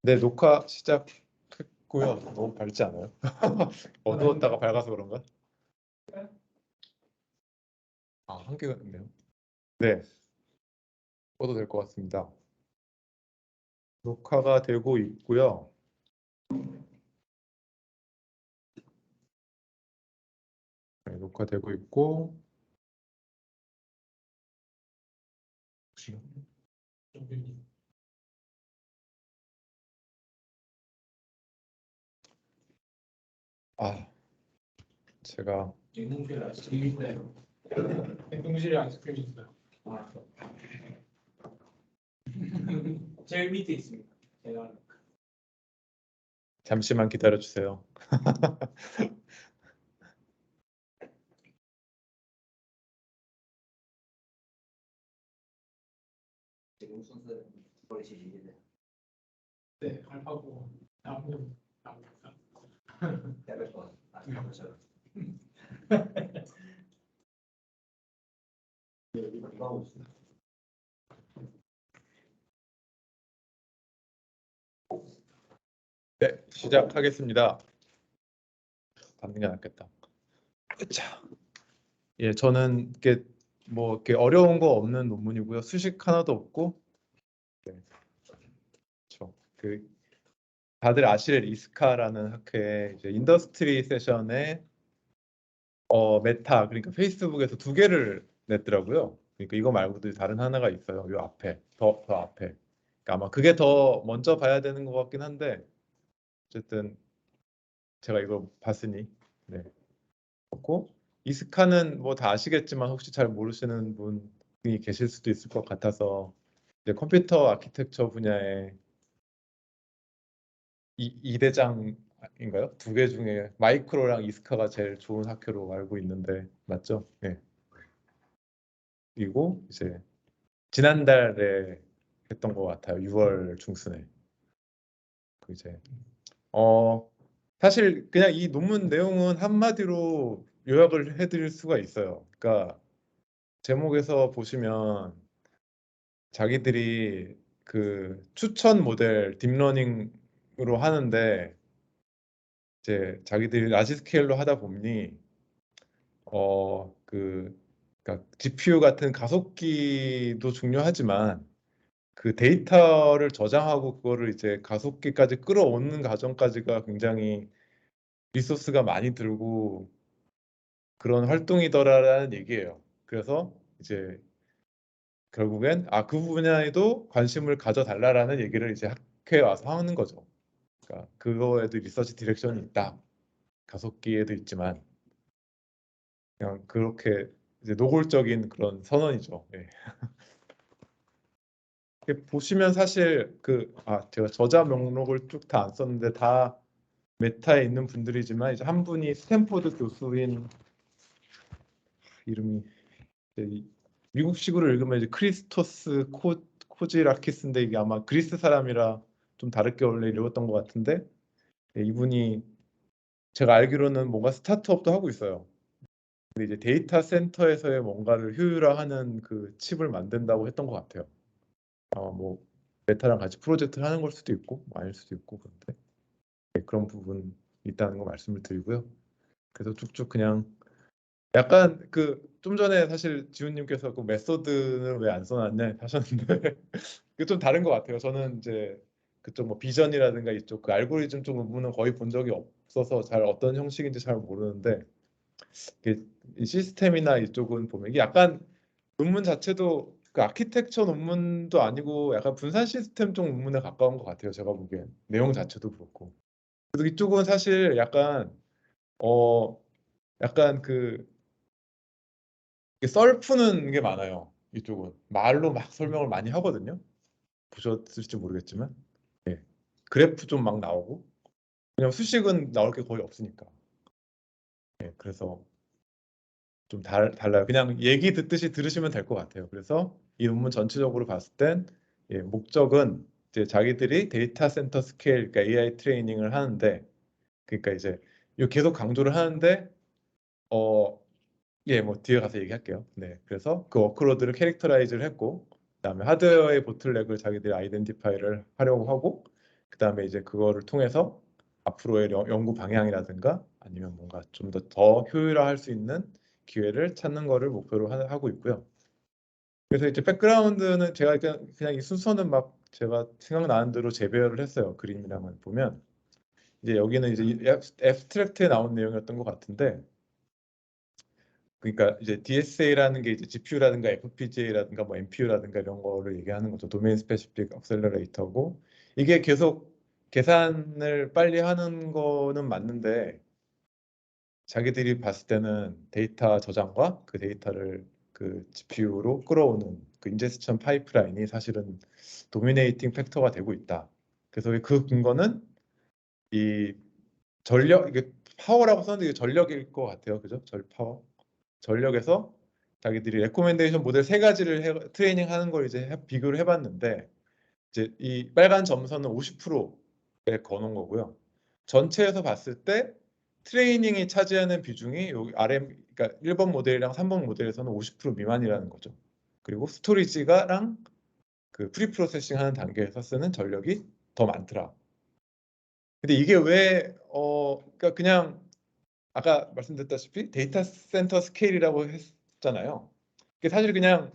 네, 녹화 시작했고요. 너무 밝지 않아요? 어두웠다가 밝아서 그런가? 아, 한 개가 있네요. 네, 꺼도 될 것 같습니다. 녹화가 되고 있고요. 네, 녹화되고 있고. 아, 제가 냉동실에 아이스크림 있어요. 제일 밑에 있습니다. 제가 잠시만 기다려 주세요. 지금 순서 버리시겠네요. 네, 알파고 나무. 약간 좋아. 그렇죠. 이거 하고 있어요. 네, 시작하겠습니다. 받는 게 낫겠다. 자, 예, 저는 이렇게 어려운 거 없는 논문이고요. 수식 하나도 없고. 네, 그렇죠. 다들 아실 이스카라는 학회에 이제 인더스트리 세션에 메타, 그러니까 페이스북에서 2개를 냈더라고요. 그러니까 이거 말고도 다른 하나가 있어요. 요 앞에 더 앞에. 그러니까 아마 그게 더 먼저 봐야 되는 것 같긴 한데, 어쨌든 제가 이거 봤으니 네. 그렇고 이스카는 뭐 다 아시겠지만 혹시 잘 모르시는 분이 계실 수도 있을 것 같아서 이제 컴퓨터 아키텍처 분야의 이대장인가요? 2개 중에 마이크로랑 이스카가 제일 좋은 학교로 알고 있는데 맞죠? 네. 그리고 이제 지난달에 했던 것 같아요. 6월 중순에. 이제 사실 그냥 이 논문 내용은 한마디로 요약을 해드릴 수가 있어요. 그러니까 제목에서 보시면 자기들이 그 추천 모델 딥러닝으로 하는데 이제 자기들이 라지 스케일로 하다 보니 그러니까 GPU 같은 가속기도 중요하지만 그 데이터를 저장하고 그거를 이제 가속기까지 끌어오는 과정까지가 굉장히 리소스가 많이 들고 그런 활동이더라라는 얘기예요. 그래서 이제 결국엔 그 분야에도 관심을 가져달라라는 얘기를 이제 학회에 와서 하는 거죠. 그러니까 그거에도 리서치 디렉션이 있다. 가속기에도 있지만 그냥 그렇게 이제 노골적인 그런 선언이죠. 예. 이렇게 보시면 사실 제가 저자 명록을 쭉 다 안 썼는데 다 메타에 있는 분들이지만 이제 한 분이 스탠포드 교수인 이름이 미국식으로 읽으면 이제 크리스토스 코지라키스인데 이게 아마 그리스 사람이라 좀 다르게 원래 읽었던 것 같은데 이분이 제가 알기로는 뭔가 스타트업도 하고 있어요. 근데 이제 데이터 센터에서의 뭔가를 효율화하는 그 칩을 만든다고 했던 것 같아요. 뭐 메타랑 같이 프로젝트를 하는 걸 수도 있고 뭐 아닐 수도 있고 그런데 그런 부분 있다는 거 말씀을 드리고요. 그래서 쭉쭉 그냥 약간 좀 전에 사실 지훈님께서 그 메소드는 왜 안 써놨냐 하셨는데 그게 좀 다른 것 같아요. 저는 이제 그쪽 뭐 비전이라든가 이쪽 그 알고리즘 쪽 부분은 거의 본 적이 없어서 잘 어떤 형식인지 잘 모르는데 이 시스템이나 이쪽은 보면 이게 약간 논문 자체도 그 아키텍처 논문도 아니고 약간 분산 시스템 쪽 논문에 가까운 것 같아요. 제가 보기엔 내용 자체도 그렇고. 그래서 이쪽은 사실 어 약간 썰 푸는 게 많아요. 이쪽은 말로 막 설명을 많이 하거든요. 보셨을지 모르겠지만 그래프 좀 막 나오고 그냥 수식은 나올 게 거의 없으니까 그래서 좀 달라요. 그냥 얘기 듣듯이 들으시면 될 것 같아요. 그래서 이 논문 전체적으로 봤을 땐 목적은 이제 자기들이 데이터 센터 스케일, 그러니까 AI 트레이닝을 하는데 그러니까 이제 이거 계속 강조를 하는데 뭐 뒤에 가서 얘기할게요. 네, 그래서 그 워크로드를 캐릭터라이즈를 했고, 그다음에 하드웨어의 보틀렉을 자기들이 아이덴티파이를 하려고 하고, 그다음에 이제 그거를 통해서 앞으로의 연구 방향이라든가 아니면 뭔가 좀 더 효율화할 수 있는 기회를 찾는 거를 목표로 하고 있고요. 그래서 이제 백그라운드는 제가 그냥 이 순서는 막 제가 생각나는 대로 재배열을 했어요. 그림이랑은 보면 이제 여기는 이제 애브스트랙트에 나온 내용이었던 것 같은데, 그러니까 이제 DSA라는 게 이제 GPU라든가 FPGA라든가 뭐 NPU라든가 이런 거를 얘기하는 거죠. 도메인 스페시픽 액셀러레이터고, 이게 계속 계산을 빨리 하는 거는 맞는데 자기들이 봤을 때는 데이터 저장과 그 데이터를 그 GPU로 끌어오는 그 인제스천 파이프라인이 사실은 도미네이팅 팩터가 되고 있다. 그래서 그 근거는 이 전력, 이게 파워라고 썼는데 이게 전력일 것 같아요. 그죠? 파워. 전력에서 자기들이 레코멘데이션 모델 세 가지를 트레이닝 하는 걸 이제 비교를 해봤는데, 이제 이 빨간 점선은 50%에 거는 거고요. 전체에서 봤을 때 트레이닝이 차지하는 비중이 여기 그러니까 1번 모델이랑 3번 모델에서는 50% 미만이라는 거죠. 그리고 스토리지가랑 그 프리프로세싱 하는 단계에서 쓰는 전력이 더 많더라. 근데 이게 왜 그러니까 그냥 아까 말씀드렸다시피 데이터 센터 스케일이라고 했잖아요. 이게 사실 그냥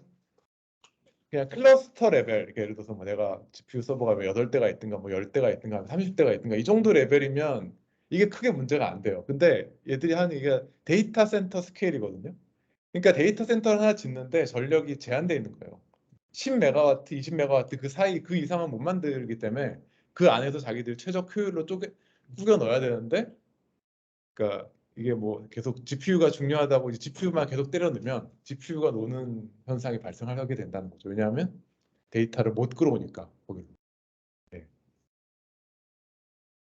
클러스터 레벨, 이렇게 예를 들어서 뭐 내가 GPU 서버가 뭐 8대가 있든가 뭐 10대가 있든가 30대가 있든가 이 정도 레벨이면 이게 크게 문제가 안 돼요. 근데 얘들이 하는 이게 데이터 센터 스케일이거든요. 그러니까 데이터 센터를 하나 짓는데 전력이 제한되어 있는 거예요. 10메가와트, 20메가와트 그 사이 그 이상은 못 만들기 때문에 그 안에서 자기들 최적 효율로 꾸겨 넣어야 되는데, 그러니까 이게 뭐 계속 GPU가 중요하다고 이제 GPU만 계속 때려 넣으면 GPU가 노는 현상이 발생하게 된다는 거죠. 왜냐하면 데이터를 못 끌어오니까 거기로. 네.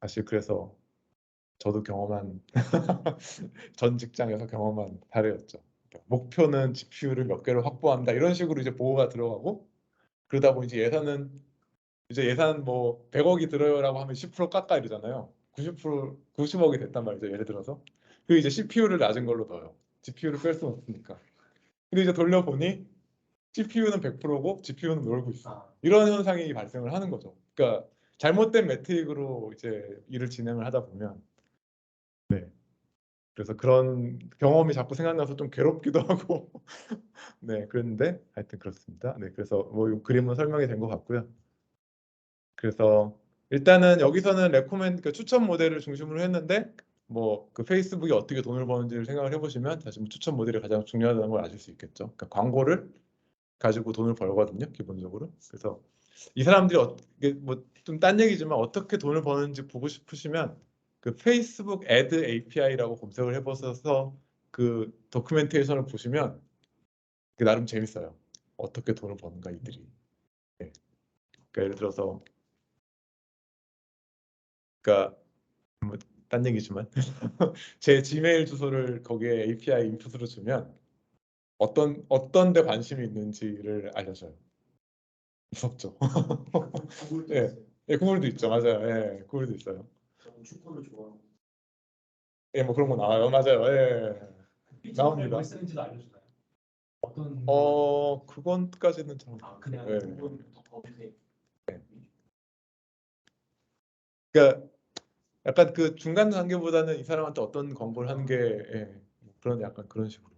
사실 그래서 저도 경험한 전 직장에서 경험한 사례였죠. 그러니까 목표는 GPU를 몇 개를 확보한다 이런 식으로 이제 보고가 들어가고, 그러다 보니 이제 예산 뭐 100억이 들어요라고 하면 10% 깎아 이러잖아요. 90억이 됐단 말이죠. 예를 들어서. 그 이제 CPU를 낮은 걸로 넣어요. GPU를 뺄 수는 없으니까. 근데 이제 돌려보니 CPU는 100%고 GPU는 놀고 있어. 이런 현상이 발생을 하는 거죠. 그러니까 잘못된 매트릭으로 이제 일을 진행을 하다 보면, 네. 그래서 그런 경험이 자꾸 생각나서 좀 괴롭기도 하고 네, 그랬는데 하여튼 그렇습니다. 네, 그래서 뭐 이 그림은 설명이 된 것 같고요. 그래서 일단은 여기서는 그러니까 추천 모델을 중심으로 했는데, 뭐 그 페이스북이 어떻게 돈을 버는지를 생각을 해보시면 사실 뭐 추천 모델이 가장 중요하다는 걸 아실 수 있겠죠. 그러니까 광고를 가지고 돈을 벌거든요, 기본적으로. 그래서 이 사람들이 이게 뭐 좀 딴 얘기지만 어떻게 돈을 버는지 보고 싶으시면 그 페이스북 애드 API라고 검색을 해보셔서 그 도큐멘테이션을 보시면 그게 나름 재밌어요. 어떻게 돈을 버는가 이들이. 네. 그러니까 예를 들어서, 그러니까 뭐 딴 얘기지만 제 지메일 주소를 거기에 API 인풋으로 주면 어떤 데 관심이 있는지를 알려줘요. 무섭죠. 구글도 예, 있어요. 예, 구글도 있죠. 맞아요. 예, 구글도 있어요. 저는 축구를 좋아하고 예, 뭐 그런 거 나와요. 맞아요. 예, 피치 나옵니다. 뭘 쓰는지도 알려주나요? 어떤 그건까지는 잘 그냥 예. 구글부터 검색. 그러니까 약간 그 중간 단계보다는 이 사람한테 어떤 광고를 하는 게 예, 그런 약간 그런 식으로.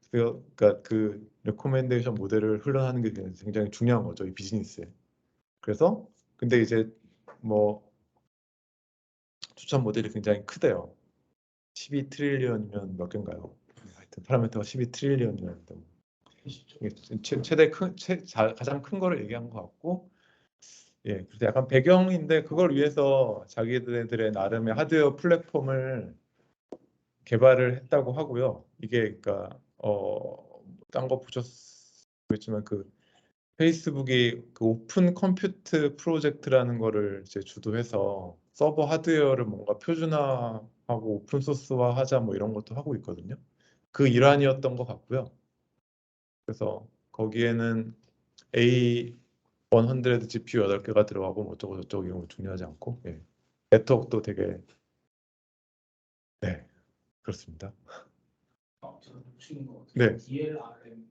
그러니까 그 레코멘데이션 모델을 훈련하는 게 굉장히 중요한 거죠, 이 비즈니스에. 그래서 근데 이제 뭐 추천 모델이 굉장히 크대요. 12트릴리언이면 몇 개인가요? 하여튼 파라미터가 12트릴리언이었는데 최대 가장 큰 거를 얘기한 것 같고, 예, 그래서 약간 배경인데 그걸 위해서 자기들의 나름의 하드웨어 플랫폼을 개발을 했다고 하고요. 이게 그러니까 딴 거 보셨겠지만 그 페이스북이 그 오픈 컴퓨트 프로젝트라는 거를 이제 주도해서 서버 하드웨어를 뭔가 표준화하고 오픈 소스화 하자 뭐 이런 것도 하고 있거든요. 그 일환이었던 것 같고요. 그래서 거기에는 A100 GPU 8개가 들어가고 뭐 어쩌고 저쩌고 이런 거 중요하지 않고, 예. 네트워크도 되게, 네, 그렇습니다. 저는 놓친 거 네. DLRM.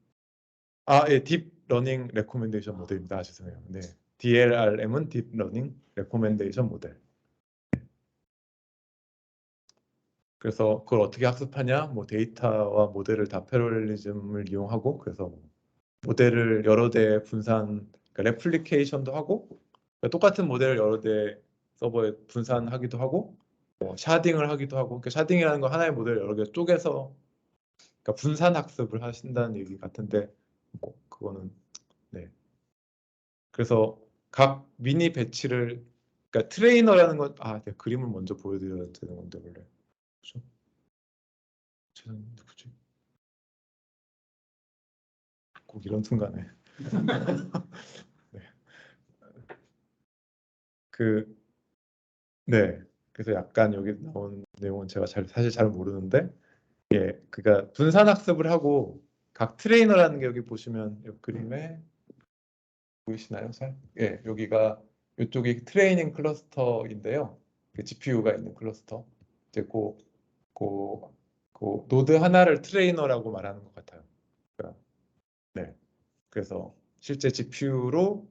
예, 러닝 레코멘데이션 모델입니다. 죄송해요. 네. DLRM은 딥 러닝 레코멘데이션 모델. 그래서 그걸 어떻게 학습하냐? 뭐 데이터와 모델을 다 패러렐리즘을 이용하고 그래서 모델을 여러 대 분산, 그러니까 레플리케이션도 하고 그러니까 똑같은 모델을 여러 대 서버에 분산하기도 하고 뭐 샤딩을 하기도 하고 그러니까 샤딩이라는 건 하나의 모델을 여러 개 쪼개서 그러니까 분산 학습을 하신다는 얘기 같은데 뭐 그거는 네. 그래서 각 미니 배치를 그러니까 트레이너라는 건 내가 그림을 먼저 보여드려야 되는 건데 원래 그죠? 쟤는 누구지? 꼭 이런 순간에 네. 그 네. 그래서 약간 여기 나온 내용은 제가 사실 잘 모르는데 예, 그러니까 분산 학습을 하고 각 트레이너라는 게 여기 보시면 이 그림에 보이시나요? 잘? 예, 여기가 이쪽이 트레이닝 클러스터인데요. 그 GPU가 있는 클러스터. 이제 그 노드 하나를 트레이너라고 말하는 것 같아요. 그러니까, 네. 그래서 실제 GPU로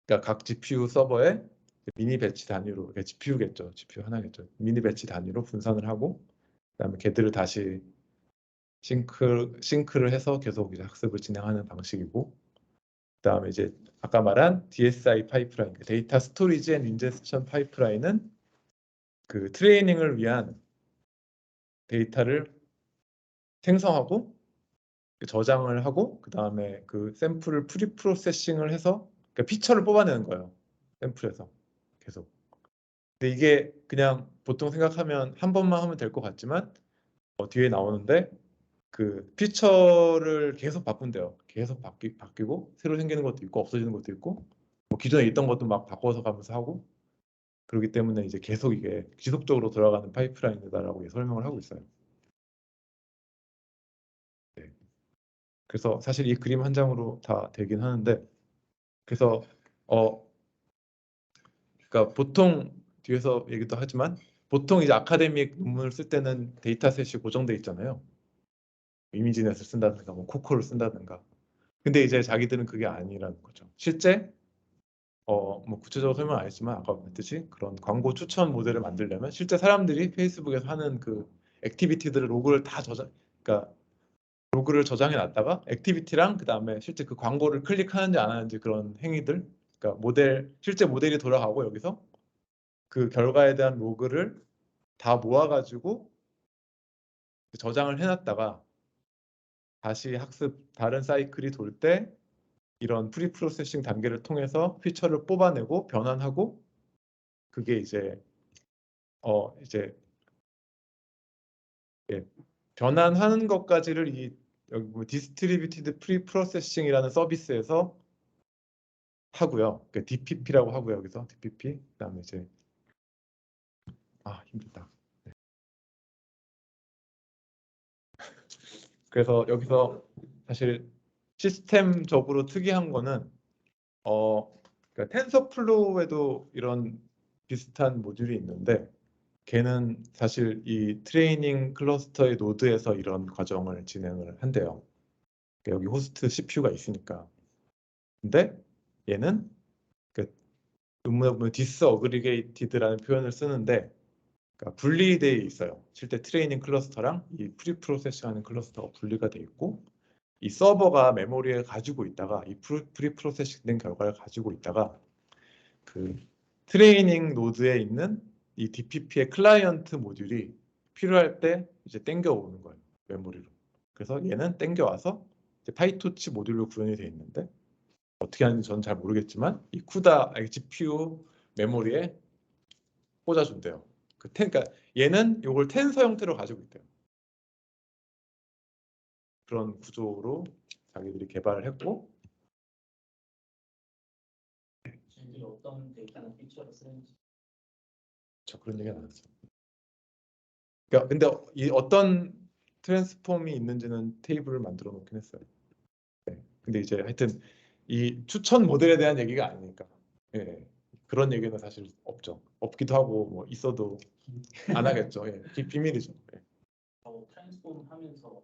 그러니까 각 GPU 서버에 미니 배치 단위로 그러니까 GPU겠죠. GPU 하나겠죠. 미니 배치 단위로 분산을 하고 그다음에 걔들을 다시 싱크를 해서 계속 이제 학습을 진행하는 방식이고 그다음에 이제 아까 말한 DSI 파이프라인, 데이터 스토리지 앤 인제스션 파이프라인은 그 트레이닝을 위한 데이터를 생성하고 저장을 하고 그다음에 그 샘플을 프리 프로세싱을 해서 그러니까 피처를 뽑아내는 거예요. 샘플에서 계속. 근데 이게 그냥 보통 생각하면 한 번만 하면 될 것 같지만 뒤에 나오는데 그 피처를 계속 바꾼대요. 계속 바뀌고 새로 생기는 것도 있고 없어지는 것도 있고 뭐 기존에 있던 것도 막 바꿔서 가면서 하고 그렇기 때문에 이제 계속 이게 지속적으로 돌아가는 파이프라인이다라고 설명을 하고 있어요. 네. 그래서 사실 이 그림 한 장으로 다 되긴 하는데 그래서 그러니까 보통 뒤에서 얘기도 하지만 보통 이제 아카데믹 논문을 쓸 때는 데이터셋이 고정돼 있잖아요. 이미지넷을 쓴다든가 뭐 코코를 쓴다든가. 근데 이제 자기들은 그게 아니라는 거죠. 실제 뭐 구체적으로 설명 안 했지만 아까 말했듯이 그런 광고 추천 모델을 만들려면 실제 사람들이 페이스북에서 하는 그 액티비티들을 로그를 다 그러니까 로그를 저장해 놨다가 액티비티랑 그 다음에 실제 그 광고를 클릭하는지 안 하는지 그런 행위들 그러니까 실제 모델이 돌아가고 여기서 그 결과에 대한 로그를 다 모아가지고 저장을 해놨다가 다시 다른 사이클이 돌 때 이런 프리 프로세싱 단계를 통해서 피처를 뽑아내고 변환하고 그게 이제 예, 변환하는 것까지를 여기 뭐 디스트리뷰티드 프리 프로세싱이라는 서비스에서 하고요. 그 DPP라고 하고요. 여기서 DPP 그다음에 이제 힘들다. 네. 그래서 여기서 사실 시스템적으로 특이한 거는 그러니까 텐서플로우에도 이런 비슷한 모듈이 있는데 걔는 사실 이 트레이닝 클러스터의 노드에서 이런 과정을 진행을 한대요. 그러니까 여기 호스트 CPU가 있으니까. 근데 얘는 그 논문에 보면 디스어그리게이티드라는 표현을 쓰는데 그러니까 분리되어 있어요. 실제 트레이닝 클러스터랑 이 프리프로세싱하는 클러스터가 분리가 돼 있고 이 서버가 메모리에 가지고 있다가 이 프리프로세싱된 결과를 가지고 있다가 그 트레이닝 노드에 있는 이 DPP의 클라이언트 모듈이 필요할 때 이제 땡겨 오는 거예요. 메모리로. 그래서 얘는 땡겨 와서 이제 파이토치 모듈로 구현이 되어 있는데 어떻게 하는지 저는 잘 모르겠지만 이 GPU 메모리에 꽂아준대요. 그러니까 얘는 이걸 텐서 형태로 가지고 있대요. 그런 구조로 자기들이 개발을 했고 저희들이 어떤 데이터나 피처를 쓰는지 저 그런 얘기는 안 했어요. 그러니까 근데 이 어떤 트랜스폼이 있는지는 테이블을 만들어 놓긴 했어요. 네. 근데 이제 하여튼 이 추천 모델에 대한 얘기가 아니니까 예. 그런 얘기는 사실 없죠. 없기도 하고 뭐 있어도 안 하겠죠. 예. 비밀이죠. 예. 트랜스폼 하면서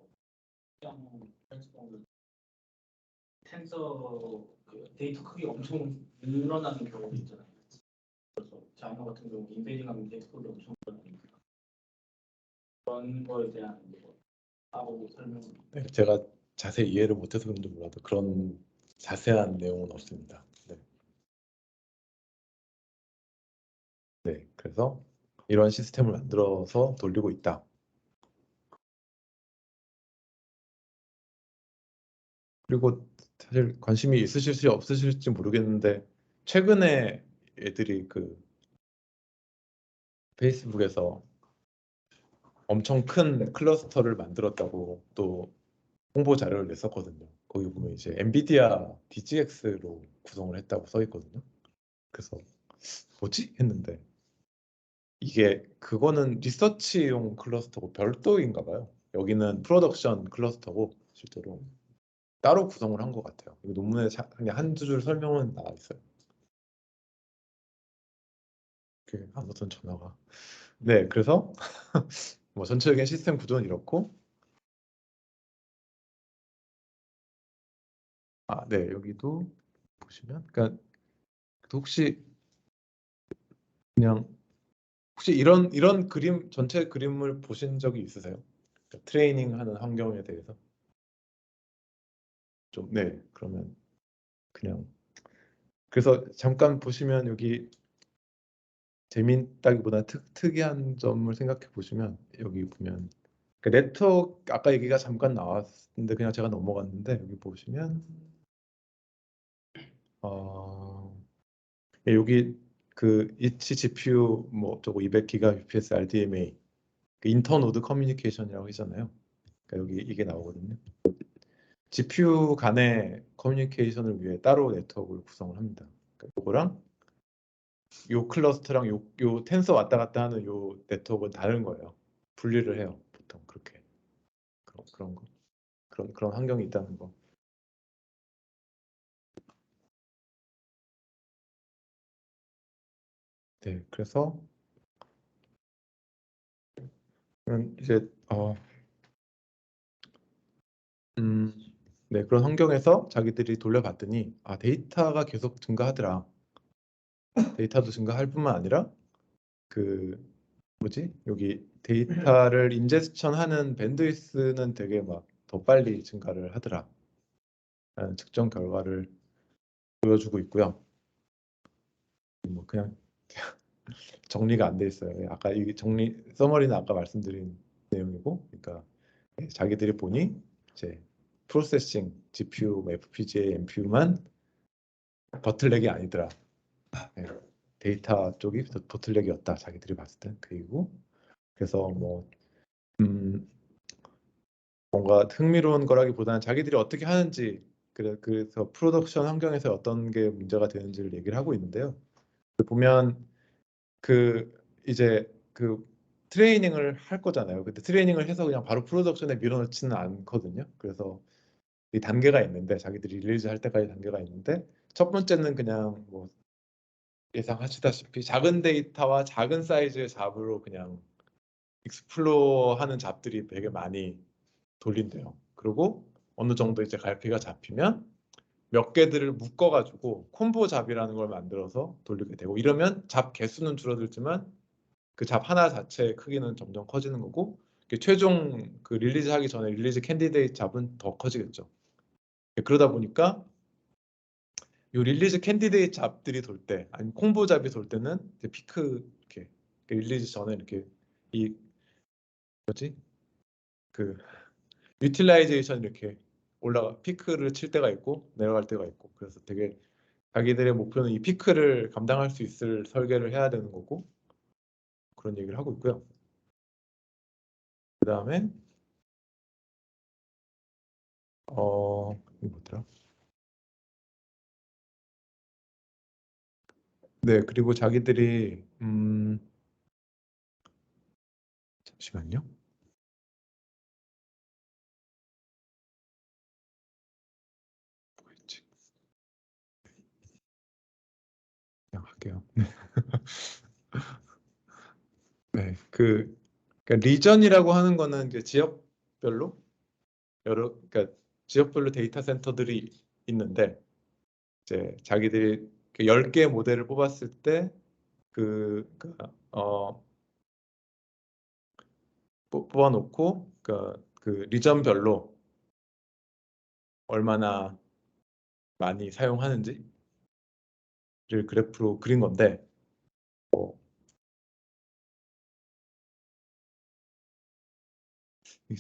특정 트랜스폼을 텐서 그 데이터 크기 엄청 늘어나는 경우도 있잖아요. 그래서 자이너 같은 경우 인베딩하면 데이터 크기 엄청 늘어나니까 그런 거에 대한 뭐 따로 설명. 네, 제가 자세히 이해를 못해서 그런지 몰라도 그런 자세한 내용은 없습니다. 네. 네, 그래서 이런 시스템을 만들어서 돌리고 있다. 그리고 사실 관심이 있으실지 없으실지 모르겠는데 최근에 애들이 그 페이스북에서 엄청 큰 클러스터를 만들었다고 또 홍보 자료를 냈었거든요. 거기 보면 이제 엔비디아 DGX로 구성을 했다고 써 있거든요. 그래서 뭐지? 했는데 이게 그거는 리서치용 클러스터고 별도인가 봐요. 여기는 프로덕션 클러스터고 실제로 따로 구성을 한 것 같아요. 이 논문에 그냥 한두 줄 설명은 나와 있어요. 아무튼 전화가. 네, 그래서 뭐 전체적인 시스템 구조는 이렇고, 네, 여기도 보시면, 그러니까 혹시 그냥 혹시 이런 그림 전체 그림을 보신 적이 있으세요? 그러니까 트레이닝하는 환경에 대해서 좀, 네, 그러면 그냥 그래서 잠깐 보시면 여기 재밌다기보다 특이한 점을 생각해 보시면 여기 보면 그 네트워크 아까 얘기가 잠깐 나왔는데 그냥 제가 넘어갔는데 여기 보시면 여기 그 each GPU 뭐 저거 200GBps RDMA 그 인터노드 커뮤니케이션이라고 하잖아요. 그러니까 여기 이게 나오거든요. GPU 간의 커뮤니케이션을 위해 따로 네트워크를 구성을 합니다. 그러니까 이거랑 요 클러스터랑 요 텐서 왔다 갔다 하는 요 네트워크는 다른 거예요. 분리를 해요. 보통 그렇게 그런 거 그런 환경이 있다는 거. 네, 그래서 이제 네, 그런 환경에서 자기들이 돌려봤더니 데이터가 계속 증가하더라. 데이터도 증가할 뿐만 아니라 그 뭐지? 여기 데이터를 인제스천하는 밴드위스는 되게 막 더 빨리 증가를 하더라. 라는 측정 결과를 보여주고 있고요. 뭐 그냥 정리가 안 돼 있어요. 아까 이 서머리는 아까 말씀드린 내용이고, 그러니까 자기들이 보니 이제 프로세싱, GPU, FPGA, NPU만 버틀렉이 아니더라. 네, 데이터 쪽이 보틀렉이었다. 자기들이 봤을 때. 그리고 그래서 뭐 뭔가 흥미로운 거라기보다는 자기들이 어떻게 하는지 그래서 프로덕션 환경에서 어떤 게 문제가 되는지를 얘기를 하고 있는데요. 보면 그 이제 그 트레이닝을 할 거잖아요. 근데 트레이닝을 해서 그냥 바로 프로덕션에 밀어넣지는 않거든요. 그래서 이 단계가 있는데 자기들이 릴리즈 할 때까지 단계가 있는데 첫 번째는 그냥 뭐 예상하시다시피 작은 데이터와 작은 사이즈의 잡으로 그냥 익스플로어 하는 잡들이 되게 많이 돌린대요. 그리고 어느 정도 이제 갈피가 잡히면 몇 개들을 묶어가지고 콤보 잡이라는 걸 만들어서 돌리게 되고 이러면 잡 개수는 줄어들지만 그 잡 하나 자체의 크기는 점점 커지는 거고 최종 그 릴리즈 하기 전에 릴리즈 캔디데이트 잡은 더 커지겠죠. 그러다 보니까 이 릴리즈 캔디데이트 잡들이 돌 때 아니면 콤보 잡이 돌 때는 이제 피크 이렇게 릴리즈 전에 이렇게 이 뭐지 그 유틸라이제이션 이렇게 피크를 칠 때가 있고 내려갈 때가 있고 그래서 되게 자기들의 목표는 이 피크를 감당할 수 있을 설계를 해야 되는 거고 그런 얘기를 하고 있고요. 그 다음에 이게 뭐더라? 네, 그리고 자기들이 잠시만요. 뭐였지? 그냥 할게요. 네, 그러니까 리전이라고 하는 거는 이제 지역별로 그러니까 지역별로 데이터 센터들이 있는데 이제 자기들이 10개 모델을 뽑았을 때 뽑아놓고 그 리전별로 얼마나 많이 사용하는지를 그래프로 그린 건데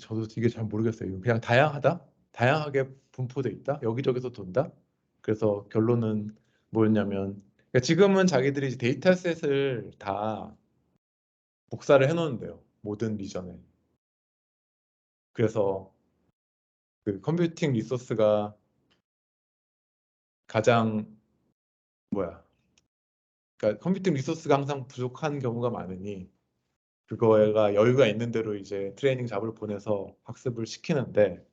저도 이게 잘 모르겠어요. 이거 그냥 다양하게 분포돼 있다, 여기저기서 돈다. 그래서 결론은 뭐였냐면 그러니까 지금은 자기들이 이제 데이터셋을 다 복사를 해놓는데요, 모든 리전에. 그래서 그 컴퓨팅 리소스가 가장 그러니까 컴퓨팅 리소스가 항상 부족한 경우가 많으니 그거가 여유가 있는 대로 이제 트레이닝 잡을 보내서 학습을 시키는데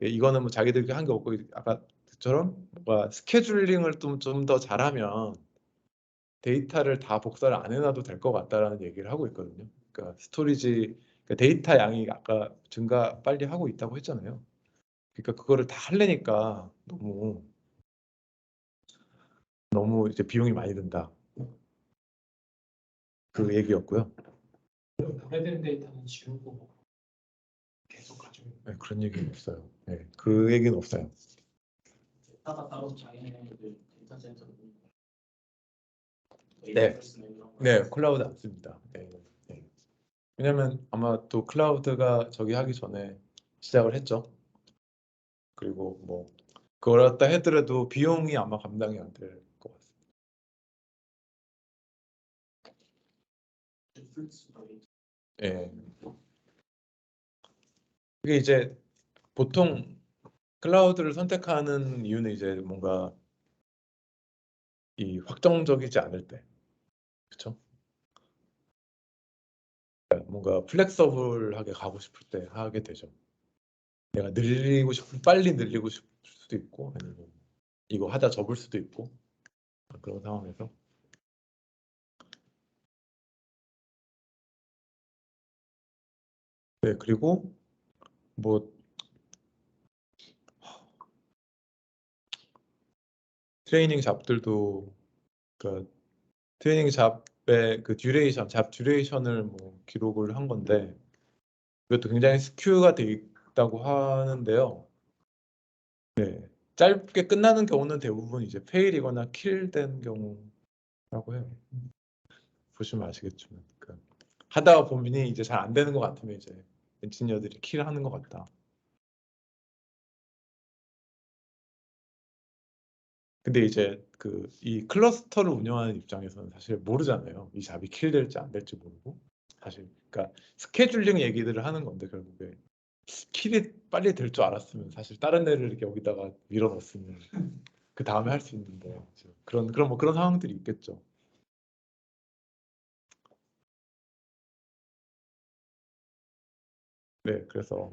이거는 뭐 자기들이 한 게 없고 아까처럼 뭔가 스케줄링을 좀 더 잘하면 데이터를 다 복사를 안 해놔도 될 것 같다라는 얘기를 하고 있거든요. 그러니까 그러니까 데이터 양이 아까 증가 빨리 하고 있다고 했잖아요. 그러니까 그거를 다 하려니까 너무 이제 비용이 많이 든다. 그 얘기였고요. 보내드린 데이터는 지우고 계속 가지고 네, 그런 얘기는 없어요. 네, 그 얘기는 없어요. 데이터가 따로 자기네들 데이터 센터로 네. 네, 클라우드 안 씁니다. 네, 네. 왜냐면 아마 또 클라우드가 저기 하기 전에 시작을 했죠. 그리고 뭐 그걸 갖다 해더라도 비용이 아마 감당이 안 될 것 같습니다. 예. 이게 이제 보통 클라우드를 선택하는 이유는 이제 뭔가 이 확정적이지 않을 때, 그렇죠? 뭔가 플렉서블하게 가고 싶을 때 하게 되죠. 내가 빨리 늘리고 싶을 수도 있고, 아니면 이거 하다 접을 수도 있고, 그런 상황에서. 네, 그리고 뭐 트레이닝 잡들도 그 트레이닝 잡의 그 잡 듀레이션을 뭐 기록을 한 건데 이것도 굉장히 스큐가 돼 있다고 하는데요. 네, 짧게 끝나는 경우는 대부분 이제 페일이거나 킬된 경우라고 해요. 보시면 아시겠지만 하다가 보면 이제 잘 안 되는 것 같으면 이제 엔지니어들이 킬하는 것 같다. 근데 이제 이 클러스터를 운영하는 입장에서는 사실 모르잖아요. 이 잡이 킬될지 안 될지 모르고 사실 그러니까 스케줄링 얘기들을 하는 건데 결국에 킬이 빨리 될 줄 알았으면 사실 다른 애를 이렇게 여기다가 밀어넣었으면 그 다음에 할 수 있는데 그런 상황들이 있겠죠. 네, 그래서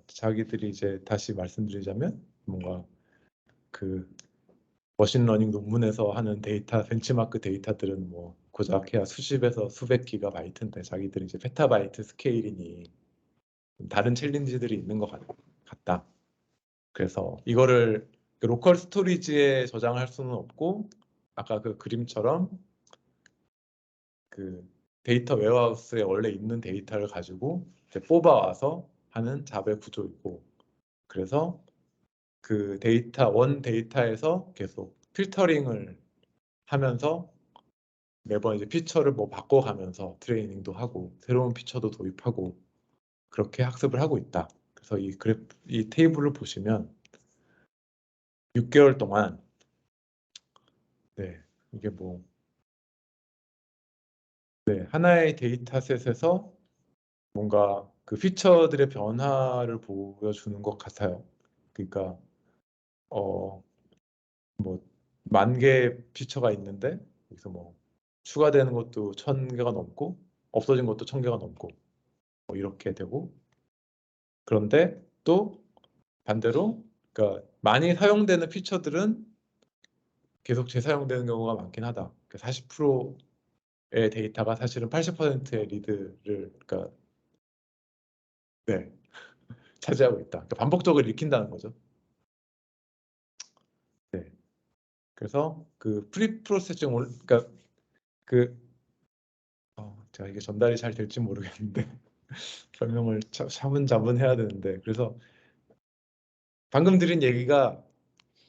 자기들이 이제 다시 말씀드리자면 뭔가 그 머신러닝 논문에서 하는 벤치마크 데이터들은 뭐 고작 해야 수십에서 수백 기가바이트인데 자기들이 이제 페타바이트 스케일이니 다른 챌린지들이 있는 것 같다. 그래서 이거를 로컬 스토리지에 저장할 수는 없고 아까 그 그림처럼 그 데이터 웨어하우스에 원래 있는 데이터를 가지고 이제 뽑아와서 하는 잡의 구조이고 그래서 그 원 데이터에서 계속 필터링을 하면서 매번 이제 피처를 뭐 바꿔가면서 트레이닝도 하고 새로운 피처도 도입하고 그렇게 학습을 하고 있다. 그래서 이 테이블을 보시면 6개월 동안 이게 뭐 하나의 데이터셋에서 뭔가 그 피처들의 변화를 보여주는 것 같아요. 그러니까 뭐 10,000개 피처가 있는데 여기서 뭐 추가되는 것도 1,000개가 넘고 없어진 것도 1,000개가 넘고 뭐 이렇게 되고 그런데 또 반대로 그러니까 많이 사용되는 피처들은 계속 재사용되는 경우가 많긴 하다. 40%의 데이터가 사실은 80%의 리드를 그러니까 네. 차지하고 있다. 그러니까 반복적으로 읽힌다는 거죠. 네. 그래서 그 프리 프로세싱 그러니까 그 제가 이게 전달이 잘 될지 모르겠는데 설명을 차분차분 해야 되는데, 그래서 방금 드린 얘기가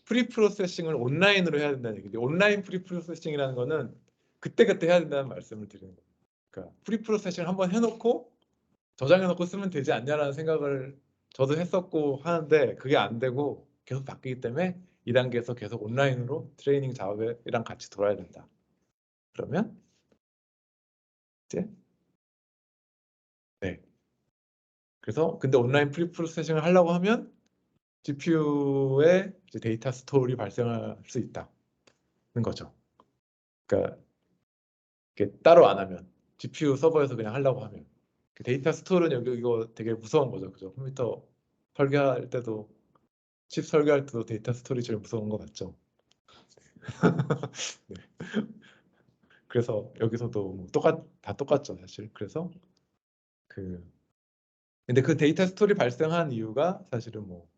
프리 프로세싱을 온라인으로 해야 된다는 얘기인데, 온라인 프리 프로세싱이라는 거는 그때그때 해야 된다는 말씀을 드리는 거예요. 그러니까 프리 프로세싱을 한번 해놓고 저장해놓고 쓰면 되지 않냐라는 생각을 저도 했었고 하는데, 그게 안 되고 계속 바뀌기 때문에 2단계에서 계속 온라인으로 트레이닝 작업이랑 같이 돌아야 된다. 그러면 이제 네. 그래서 근데 온라인 프리 프로세싱을 하려고 하면 GPU에 데이터 스토어리 발생할 수 있다는 거죠. 그러니까 이게 따로 안 하면, GPU 서버에서 그냥 하려고 하면 그 데이터 스토어는 여기 이거 되게 무서운 거죠, 그죠? 컴퓨터 설계할 때도, 칩 설계할 때도 데이터 스토리 제일 무서운 거 맞죠? 네. 그래서 여기서도 뭐 다 똑같죠, 사실. 그래서 근데 그 데이터 스토리 발생한 이유가 사실은 뭐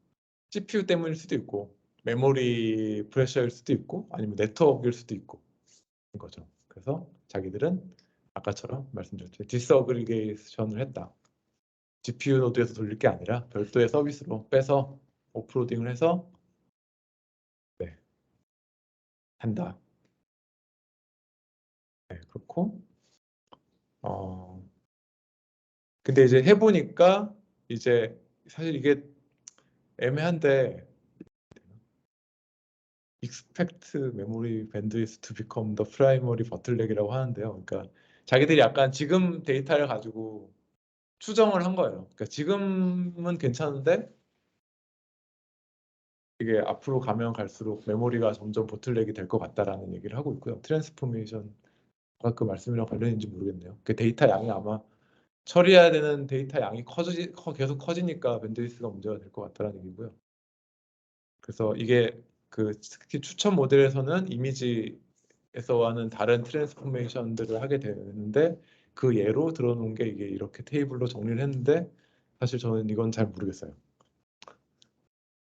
CPU 때문일 수도 있고, 메모리 프레셔일 수도 있고, 아니면 네트워크일 수도 있고 인 거죠. 그래서 자기들은 아까처럼 말씀드렸죠, 디스어그리게이션을 했다. GPU 노드에서 돌릴 게 아니라 별도의 서비스로 빼서 오프로딩을 해서 네, 한다. 네, 그렇고 근데 이제 해보니까 이제 사실 이게 애매한데, expect memory bandwidth to become the primary bottleneck이라고 하는데요. 그러니까 자기들이 약간 지금 데이터를 가지고 추정을 한 거예요. 그러니까 지금은 괜찮은데 이게 앞으로 가면 갈수록 메모리가 점점 보틀넥이 될 것 같다라는 얘기를 하고 있고요. 트랜스포메이션, 아까 그 말씀이랑 관련인지 모르겠네요. 그 데이터 양이 아마 처리해야 되는 데이터 양이 계속 커지니까 밴드위스가 문제가 될 것 같다라는 얘기고요. 그래서 이게 특히 추천 모델에서는 이미지에서와는 다른 트랜스포메이션들을 하게 되는데, 그 예로 들어놓은 게 이게 이렇게 테이블로 정리를 했는데, 사실 저는 이건 잘 모르겠어요.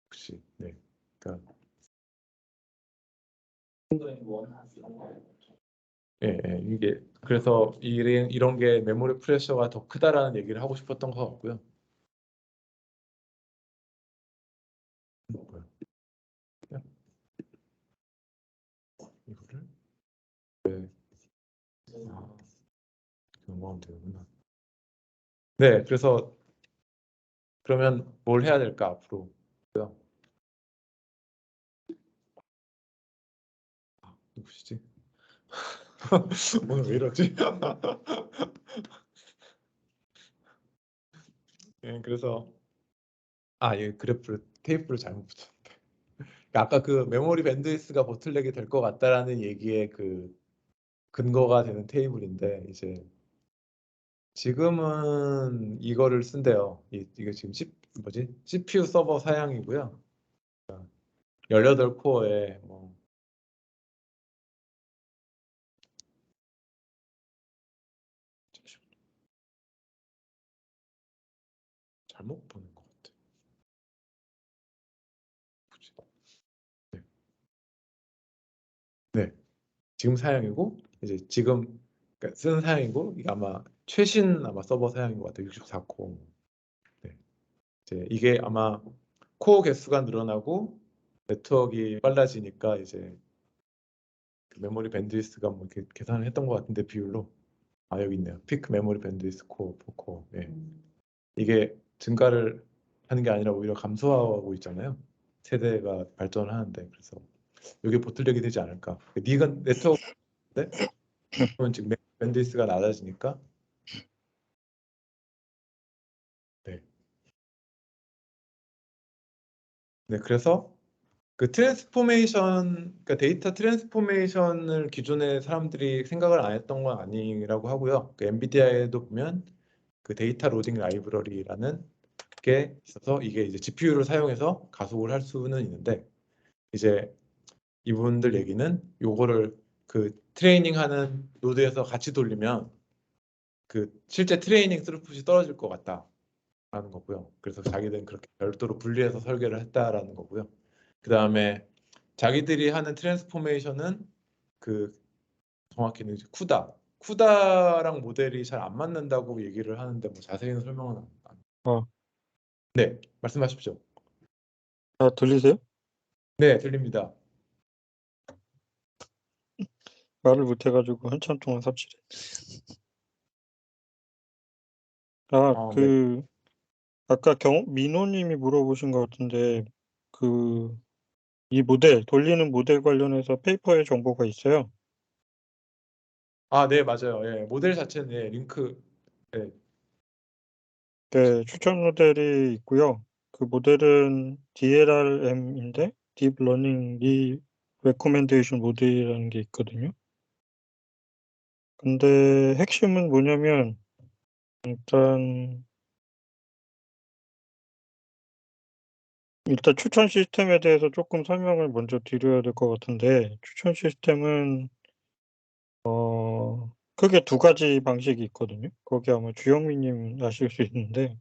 혹시 네. 그러니까 이게 그래서 이런 게 메모리 프레셔가 더 크다라는 얘기를 하고 싶었던 것 같고요. 뭐야? 이거를 넘어가면 되는구나. 네, 그래서 그러면 뭘 해야 될까 앞으로? 누구시지? 오늘 왜 이러지? 그래서 이 그래프를 테이프를 잘못 붙였는데. 그러니까 아까 그 메모리 밴드위스가 보틀넥이 될 것 같다라는 얘기의 그 근거가 되는 테이블인데, 이제 지금은 이거를 쓴대요. 이게 지금 CPU 서버 사양이고요. 18코어에 뭐 잘못 보는 것 같아. 그치? 네. 네. 지금 사양이고, 이제 지금 그러니까 쓰는 사양이고, 이게 아마 최신 서버 사양인 것 같아요. 64코어. 네. 이제 이게 아마 코어 개수가 늘어나고 네트워크가 빨라지니까 이제 그 메모리 밴드위스가 뭐 이렇게 계산을 했던 것 같은데, 비율로. 여기 있네요. 피크 메모리 밴드위스 코어 4코어. 예. 이게 증가를 하는 게 아니라 오히려 감소하고 있잖아요. 세대가 발전을 하는데. 그래서 이게 보틀렉이 되지 않을까. 네가 네트워크 때 그러면 지금 밴드위스가 낮아지니까. 네. 네, 그래서 그 그러니까 데이터 트랜스포메이션을 기존에 사람들이 생각을 안 했던 건 아니라고 하고요. 그 엔비디아에도 보면 그 데이터 로딩 라이브러리라는 게 있어서, 이게 이제 GPU를 사용해서 가속을 할 수는 있는데, 이제 이분들 얘기는 요거를 그 트레이닝하는 노드에서 같이 돌리면 그 실제 트레이닝 스루풋이 떨어질 것 같다. 하는 거고요. 그래서 자기들은 그렇게 별도로 분리해서 설계를 했다라는 거고요. 그 다음에 자기들이 하는 트랜스포메이션은 그 정확히는 이제 쿠다랑 모델이 잘 안 맞는다고 얘기를 하는데 뭐 자세히는 설명은 안. 어, 네, 말씀하십시오. 들리세요? 네, 들립니다. 말을 못해가지고 한참 동안 삽질해. 네. 아까 민호님이 물어보신 것 같은데, 이 돌리는 모델 관련해서 페이퍼에 정보가 있어요. 네, 맞아요. 예, 모델 자체는 예, 링크. 네, 네, 추천 모델이 있고요. 그 모델은 DLRM인데, Deep Learning Recommendation 모델이라는 게 있거든요. 근데 핵심은 뭐냐면, 일단 추천 시스템에 대해서 조금 설명을 먼저 드려야 될 것 같은데, 추천 시스템은 크게 두 가지 방식이 있거든요. 거기 아마 주영민님 아실 수 있는데,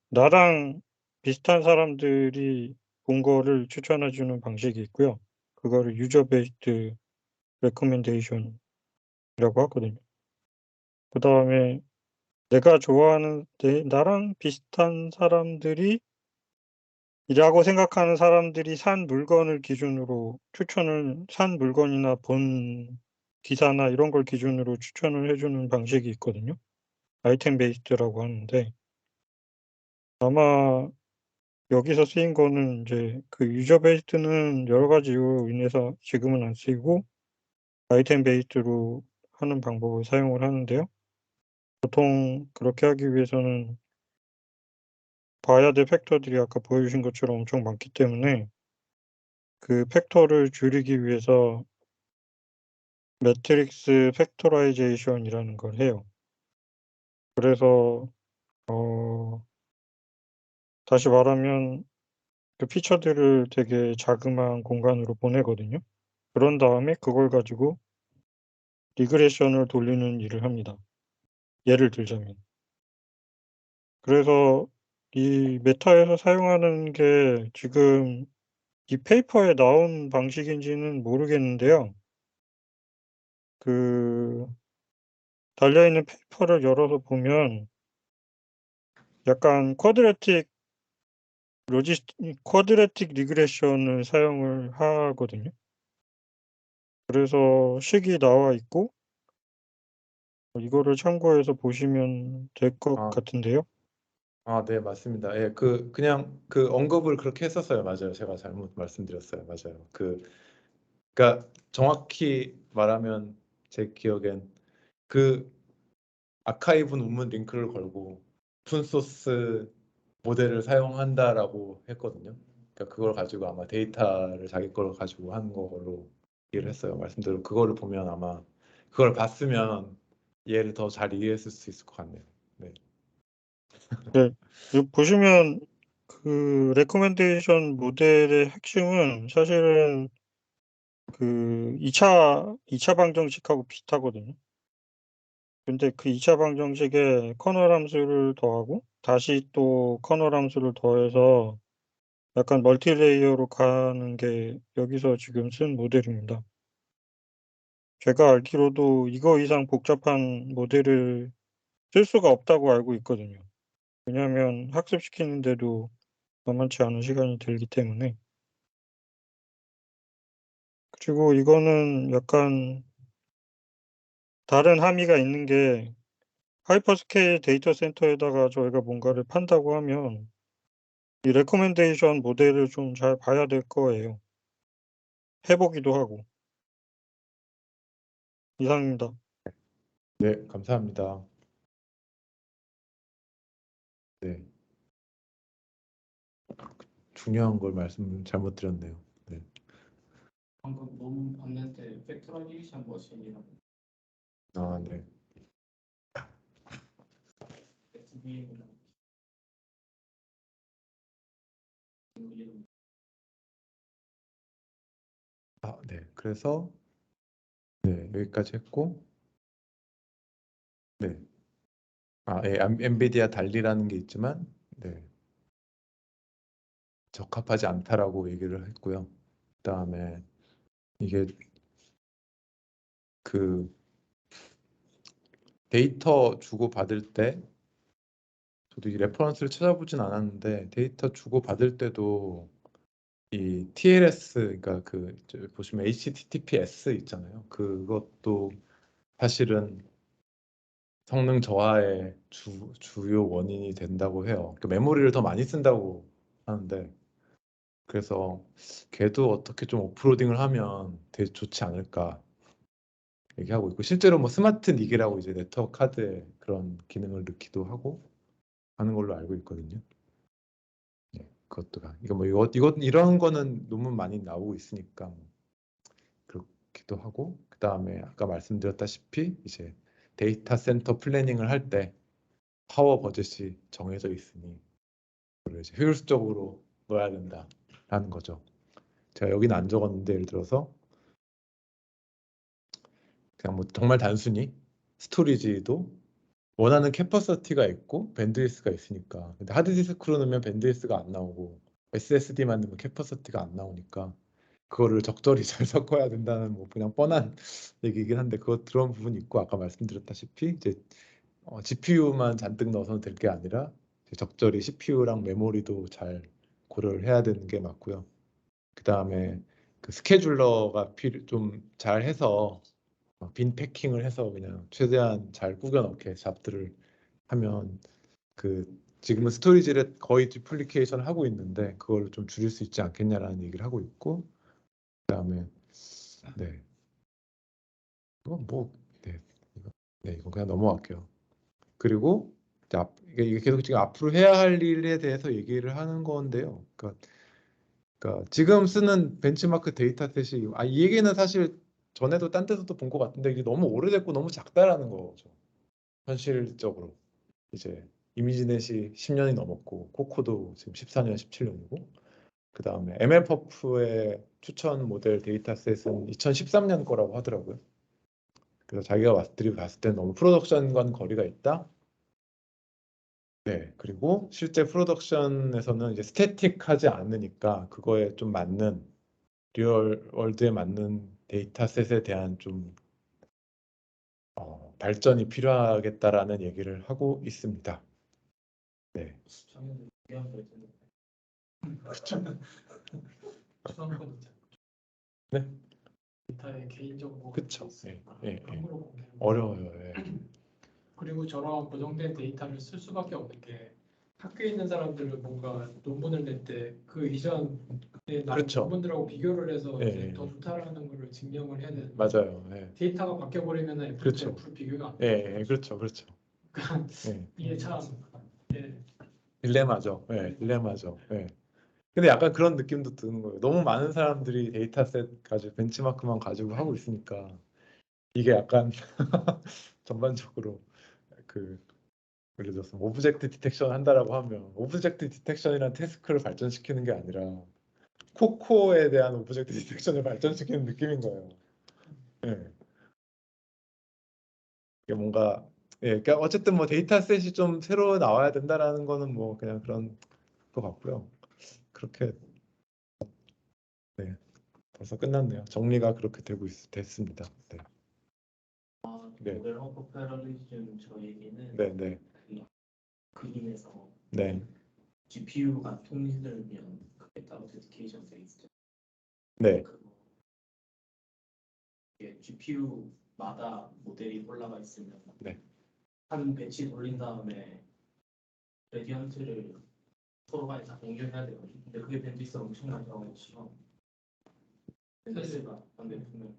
나랑 비슷한 사람들이 본 거를 추천해 주는 방식이 있고요. 그거를 유저 베이스드 레코멘데이션이라고 하거든요. 그다음에 내가 좋아하는 나랑 비슷한 사람들이 이라고 생각하는 사람들이 산 물건을 기준으로 산 물건이나 본 기사나 이런 걸 기준으로 추천을 해 주는 방식이 있거든요. 아이템 베이스드라고 하는데, 아마 여기서 쓰인 거는 이제 그 유저 베이스드는 여러 가지 이유로 인해서 지금은 안 쓰이고 아이템 베이스드로 하는 방법을 사용을 하는데요. 보통 그렇게 하기 위해서는 봐야 될 팩터들이 아까 보여주신 것처럼 엄청 많기 때문에 그 팩터를 줄이기 위해서 매트릭스 팩토라이제이션이라는 걸 해요. 그래서 다시 말하면 그 피처들을 되게 자그마한 공간으로 보내거든요. 그런 다음에 그걸 가지고 리그레션을 돌리는 일을 합니다. 예를 들자면. 그래서 이 메타에서 사용하는 게 지금 이 페이퍼에 나온 방식인지는 모르겠는데요. 달려있는 페이퍼를 열어서 보면 약간 쿼드레틱 리그레션을 사용을 하거든요. 그래서 식이 나와 있고 이거를 참고해서 보시면 될 것 아, 같은데요. 네, 맞습니다. 예, 그냥 언급을 그렇게 했었어요. 맞아요. 제가 잘못 말씀드렸어요. 맞아요. 그러니까 정확히 말하면 제 기억엔 그 아카이브 논문 링크를 걸고 오픈 소스 모델을 사용한다라고 했거든요. 그러니까 그걸 가지고 아마 데이터를 자기 걸 가지고 하는 걸로 얘기를 했어요. 말씀대로 그거를 보면 아마 그걸 봤으면 얘를 더 잘 이해했을 수 있을 것 같네요. 네. 네, 여기 보시면 그 레코멘데이션 모델의 핵심은 사실은 그 2차 방정식하고 비슷하거든요. 근데 그 2차 방정식에 커널 함수를 더하고 다시 또 커널 함수를 더해서 약간 멀티레이어로 가는 게 여기서 지금 쓴 모델입니다. 제가 알기로도 이거 이상 복잡한 모델을 쓸 수가 없다고 알고 있거든요. 왜냐하면 학습시키는데도 만만치 않은 시간이 들기 때문에. 그리고 이거는 약간 다른 함의가 있는 게 하이퍼스케일 데이터 센터에다가 저희가 뭔가를 판다고 하면 이 레코멘데이션 모델을 좀 잘 봐야 될 거예요. 해보기도 하고. 이상입니다. 네, 감사합니다. 네. 중요한 걸 말씀 잘못 드렸네요. 네. 방금 논문 봤는데 팩토라이제이션 머신이라고 네. SVM이라고 이름 네. 그래서 네, 여기까지 했고 네. 예, 엔비디아 달리라는 게 있지만 네, 적합하지 않다라고 얘기를 했고요. 그다음에 이게 그 데이터 주고 받을 때 저도 이 레퍼런스를 찾아보진 않았는데 데이터 주고 받을 때도 이 TLS 그러니까 보시면 HTTPS 있잖아요. 그것도 사실은 성능 저하의 주요 원인이 된다고 해요. 그 메모리를 더 많이 쓴다고 하는데 그래서 걔도 어떻게 좀 오프로딩을 하면 되게 좋지 않을까 얘기하고 있고 실제로 뭐 스마트 닉이라고 이제 네트워크 카드에 그런 기능을 넣기도 하고 하는 걸로 알고 있거든요. 예, 그것도가 이거 이런 거는 논문 많이 나오고 있으니까 뭐 그렇기도 하고 그 다음에 아까 말씀드렸다시피 이제 데이터 센터 플래닝을 할 때 파워 버젯이 정해져 있으니 그걸 이제 효율적으로 넣어야 된다라는 거죠. 제가 여기는 안 적었는데 예를 들어서 그냥 뭐 정말 단순히 스토리지도 원하는 캐퍼시티가 있고 밴드위스가 있으니까 근데 하드디스크로 넣으면 밴드위스가 안 나오고 SSD만 넣으면 캐퍼시티가 안 나오니까 그거를 적절히 잘 섞어야 된다는 뭐 그냥 뻔한 얘기이긴 한데 그런 부분이 있고 아까 말씀드렸다시피 이제 GPU만 잔뜩 넣어서는 될 게 아니라 이제 적절히 CPU랑 메모리도 잘 고려를 해야 되는 게 맞고요. 그 다음에 그 스케줄러가 좀 잘 해서 빈 패킹을 해서 그냥 최대한 잘 꾸겨 넣게 잡들을 하면 지금은 스토리지를 거의 디플리케이션을 하고 있는데 그걸 좀 줄일 수 있지 않겠냐라는 얘기를 하고 있고 그다음에 네 이건 뭐 네, 이건 그냥 넘어갈게요. 그리고 이제 이게 계속 지금 앞으로 해야 할 일에 대해서 얘기를 하는 건데요. 그러니까 지금 쓰는 벤치마크 데이터셋이 이 얘기는 사실 전에도 딴 데서도 본 것 같은데 이게 너무 오래됐고 너무 작다라는 거죠. 현실적으로 이제 이미지넷이 10년이 넘었고 코코도 지금 14년, 17년이고 그 다음에 MLPerf의 추천 모델 데이터셋은 2013년 거라고 하더라고요. 그래서 자기가 봤을 때 너무 프로덕션과는 거리가 있다. 네, 그리고 실제 프로덕션에서는 이제 스태틱하지 않으니까 그거에 좀 맞는 리얼 월드에 맞는 데이터셋에 대한 좀 발전이 필요하겠다라는 얘기를 하고 있습니다. 네, 저는 위험 발전. 그렇죠. 그런 건 있잖아요. 네, 데이터의 개인정보가 그쵸. 있으니까 예, 예. 함부로 공개하는 어려워요. 예. 그리고 저런 고정된 데이터를 쓸 수밖에 없는 게 학교에 있는 사람들은 뭔가 논문을 낼 때 그 이전에 나온 그렇죠. 논문들하고 비교를 해서 예, 이제 예. 더 좋다라는 거를 증명을 해야 되는데 맞아요. 예. 데이터가 바뀌어 버리면 애플 그렇죠. 애플 비교가 안 예, 돼요. 예, 그렇죠. 예. 이게 참 예, 딜레마죠. 예, 딜레마죠. 예. 근데 약간 그런 느낌도 드는 거예요. 너무 많은 사람들이 데이터셋 가지고 벤치마크만 가지고 하고 있으니까 이게 약간 전반적으로 예를 들어서 오브젝트 디텍션 한다라고 하면 오브젝트 디텍션이란 태스크를 발전시키는 게 아니라 코코에 대한 오브젝트 디텍션을 발전시키는 느낌인 거예요. 예. 이게 뭔가 그러니까 어쨌든 뭐 데이터셋이 좀 새로 나와야 된다라는 거는 뭐 그냥 그런 것 같고요. 그렇게 네, 벌써 끝났네요. 정리가 그렇게 됐습니다. 네, 네, 모델 오브 패러디즘 저 얘기는 네, 네, 그림에서 네, GPU가 통신을 위한 그게 따로 데디케이션 돼 있죠. 네, GPU마다 모델이 올라가 있으면 네. 한 배치 돌린 다음에 레디언트를 서로 간에 다 공유해야 돼요. 근데 그게 밴드위스 엄청나게 나오죠. 밴드위스가 반대편은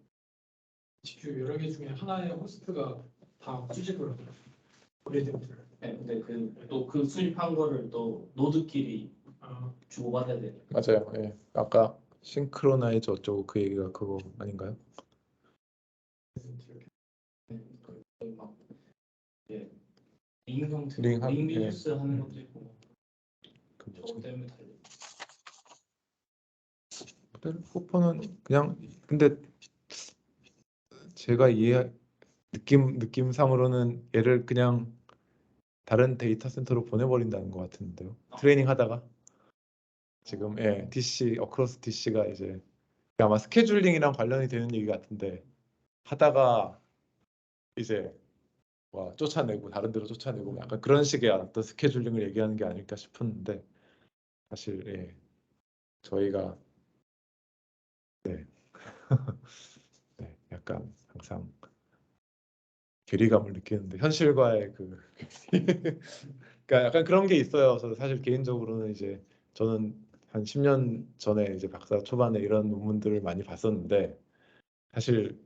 GPU 여러 개 중에 하나의 호스트가 다 수집을 하고 레디언트를. 네, 근데 또 그 수집한 거를 또 노드끼리 주고받아야 돼요. 맞아요. 예. 아까 싱크로나이즈 어쩌고 그 얘기가 그거 아닌가요? 막 링 형태, 링 한- 링 예. 리듀스 하는 것도 있고 그 저거 뭐지? 때문에 달려. 모델 포퍼는 그냥 근데 제가 느낌상으로는 얘를 그냥 다른 데이터 센터로 보내버린다는 것 같은데요. 트레이닝 하다가 지금 DC 어크로스 DC가 이제 아마 스케줄링이랑 관련이 되는 얘기 같은데 하다가 이제 쫓아내고 다른 데로 쫓아내고 약간 그런 식의 어떤 스케줄링을 얘기하는 게 아닐까 싶었는데 사실 저희가 네. 네, 약간 항상 괴리감을 느끼는데 현실과의 그러니까 약간 그런 게 있어요. 저는 사실 개인적으로는 이제 저는 한 10년 전에 이제 박사 초반에 이런 논문들을 많이 봤었는데 사실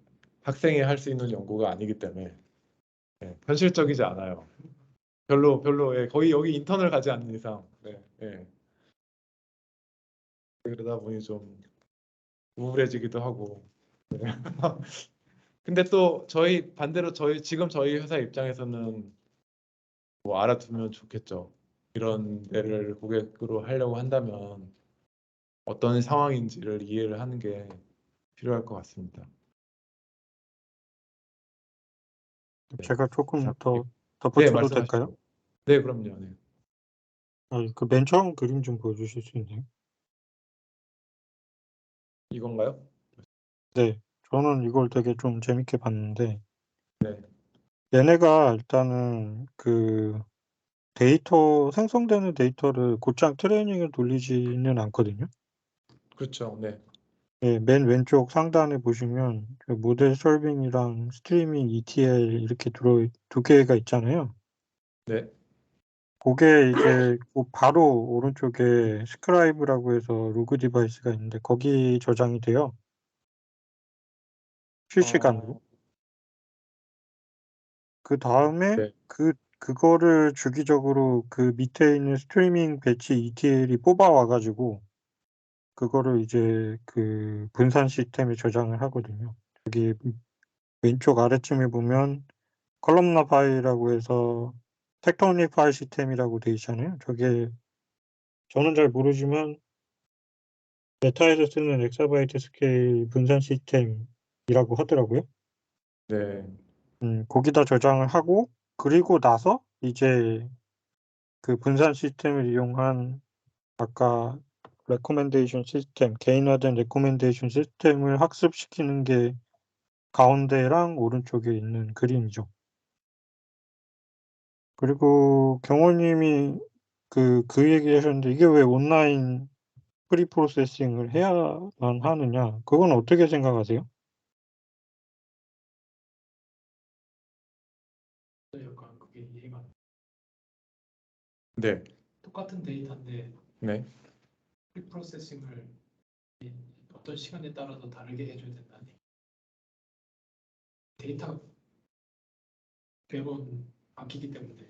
학생이 할 수 있는 연구가 아니기 때문에 현실적이지 않아요. 별로 거의 여기 인턴을 가지 않는 이상 그러다 보니 좀 우울해지기도 하고 근데 또 반대로 지금 저희 회사 입장에서는 뭐 알아두면 좋겠죠. 이런 데를 고객으로 하려고 한다면 어떤 상황인지를 이해를 하는 게 필요할 것 같습니다. 제가 조금 더 네, 덧붙여도 될까요? 말씀하시죠. 네, 그럼요. 네. 그 맨 처음 그림 좀 보여주실 수 있나요? 이건가요? 네, 저는 이걸 되게 좀 재밌게 봤는데 네, 얘네가 일단은 그 생성되는 데이터를 곧장 트레이닝을 돌리지는 않거든요. 그렇죠. 네, 예, 맨 왼쪽 상단에 보시면 그 모델 솔빙이랑 스트리밍 ETL 이렇게 두 개가 있잖아요. 네. 그게 이제 바로 오른쪽에 스크라이브라고 해서 로그 디바이스가 있는데 거기 저장이 돼요. 실시간으로. 그다음에 네. 그거를 주기적으로 그 밑에 있는 스트리밍 배치 ETL이 뽑아와 가지고 그거를 이제 그 분산 시스템에 저장을 하거든요. 여기 왼쪽 아래쯤에 보면 컬럼나 파일이라고 해서 텍토닉 파일 시스템이라고 돼 있잖아요. 저게 저는 잘 모르지만 메타에서 쓰는 엑사바이트 스케일 분산 시스템이라고 하더라고요. 네. 거기다 저장을 하고 그리고 나서 이제 그 분산 시스템을 이용한 아까 레코멘데이션 시스템, 개인화된 레코멘데이션 시스템을 학습시키는 게 가운데랑 오른쪽에 있는 그림이죠. 그리고 경호님이 그 얘기하셨는데 이게 왜 온라인 프리 프로세싱을 해야만 하느냐? 그건 어떻게 생각하세요? 약간 그게 이해가 안 돼. 네. 똑같은 데이터인데 네. 프리프로세싱을 어떤 시간에 따라서 다르게 해줘야 된다니. 데이터 매번 바뀌기 때문에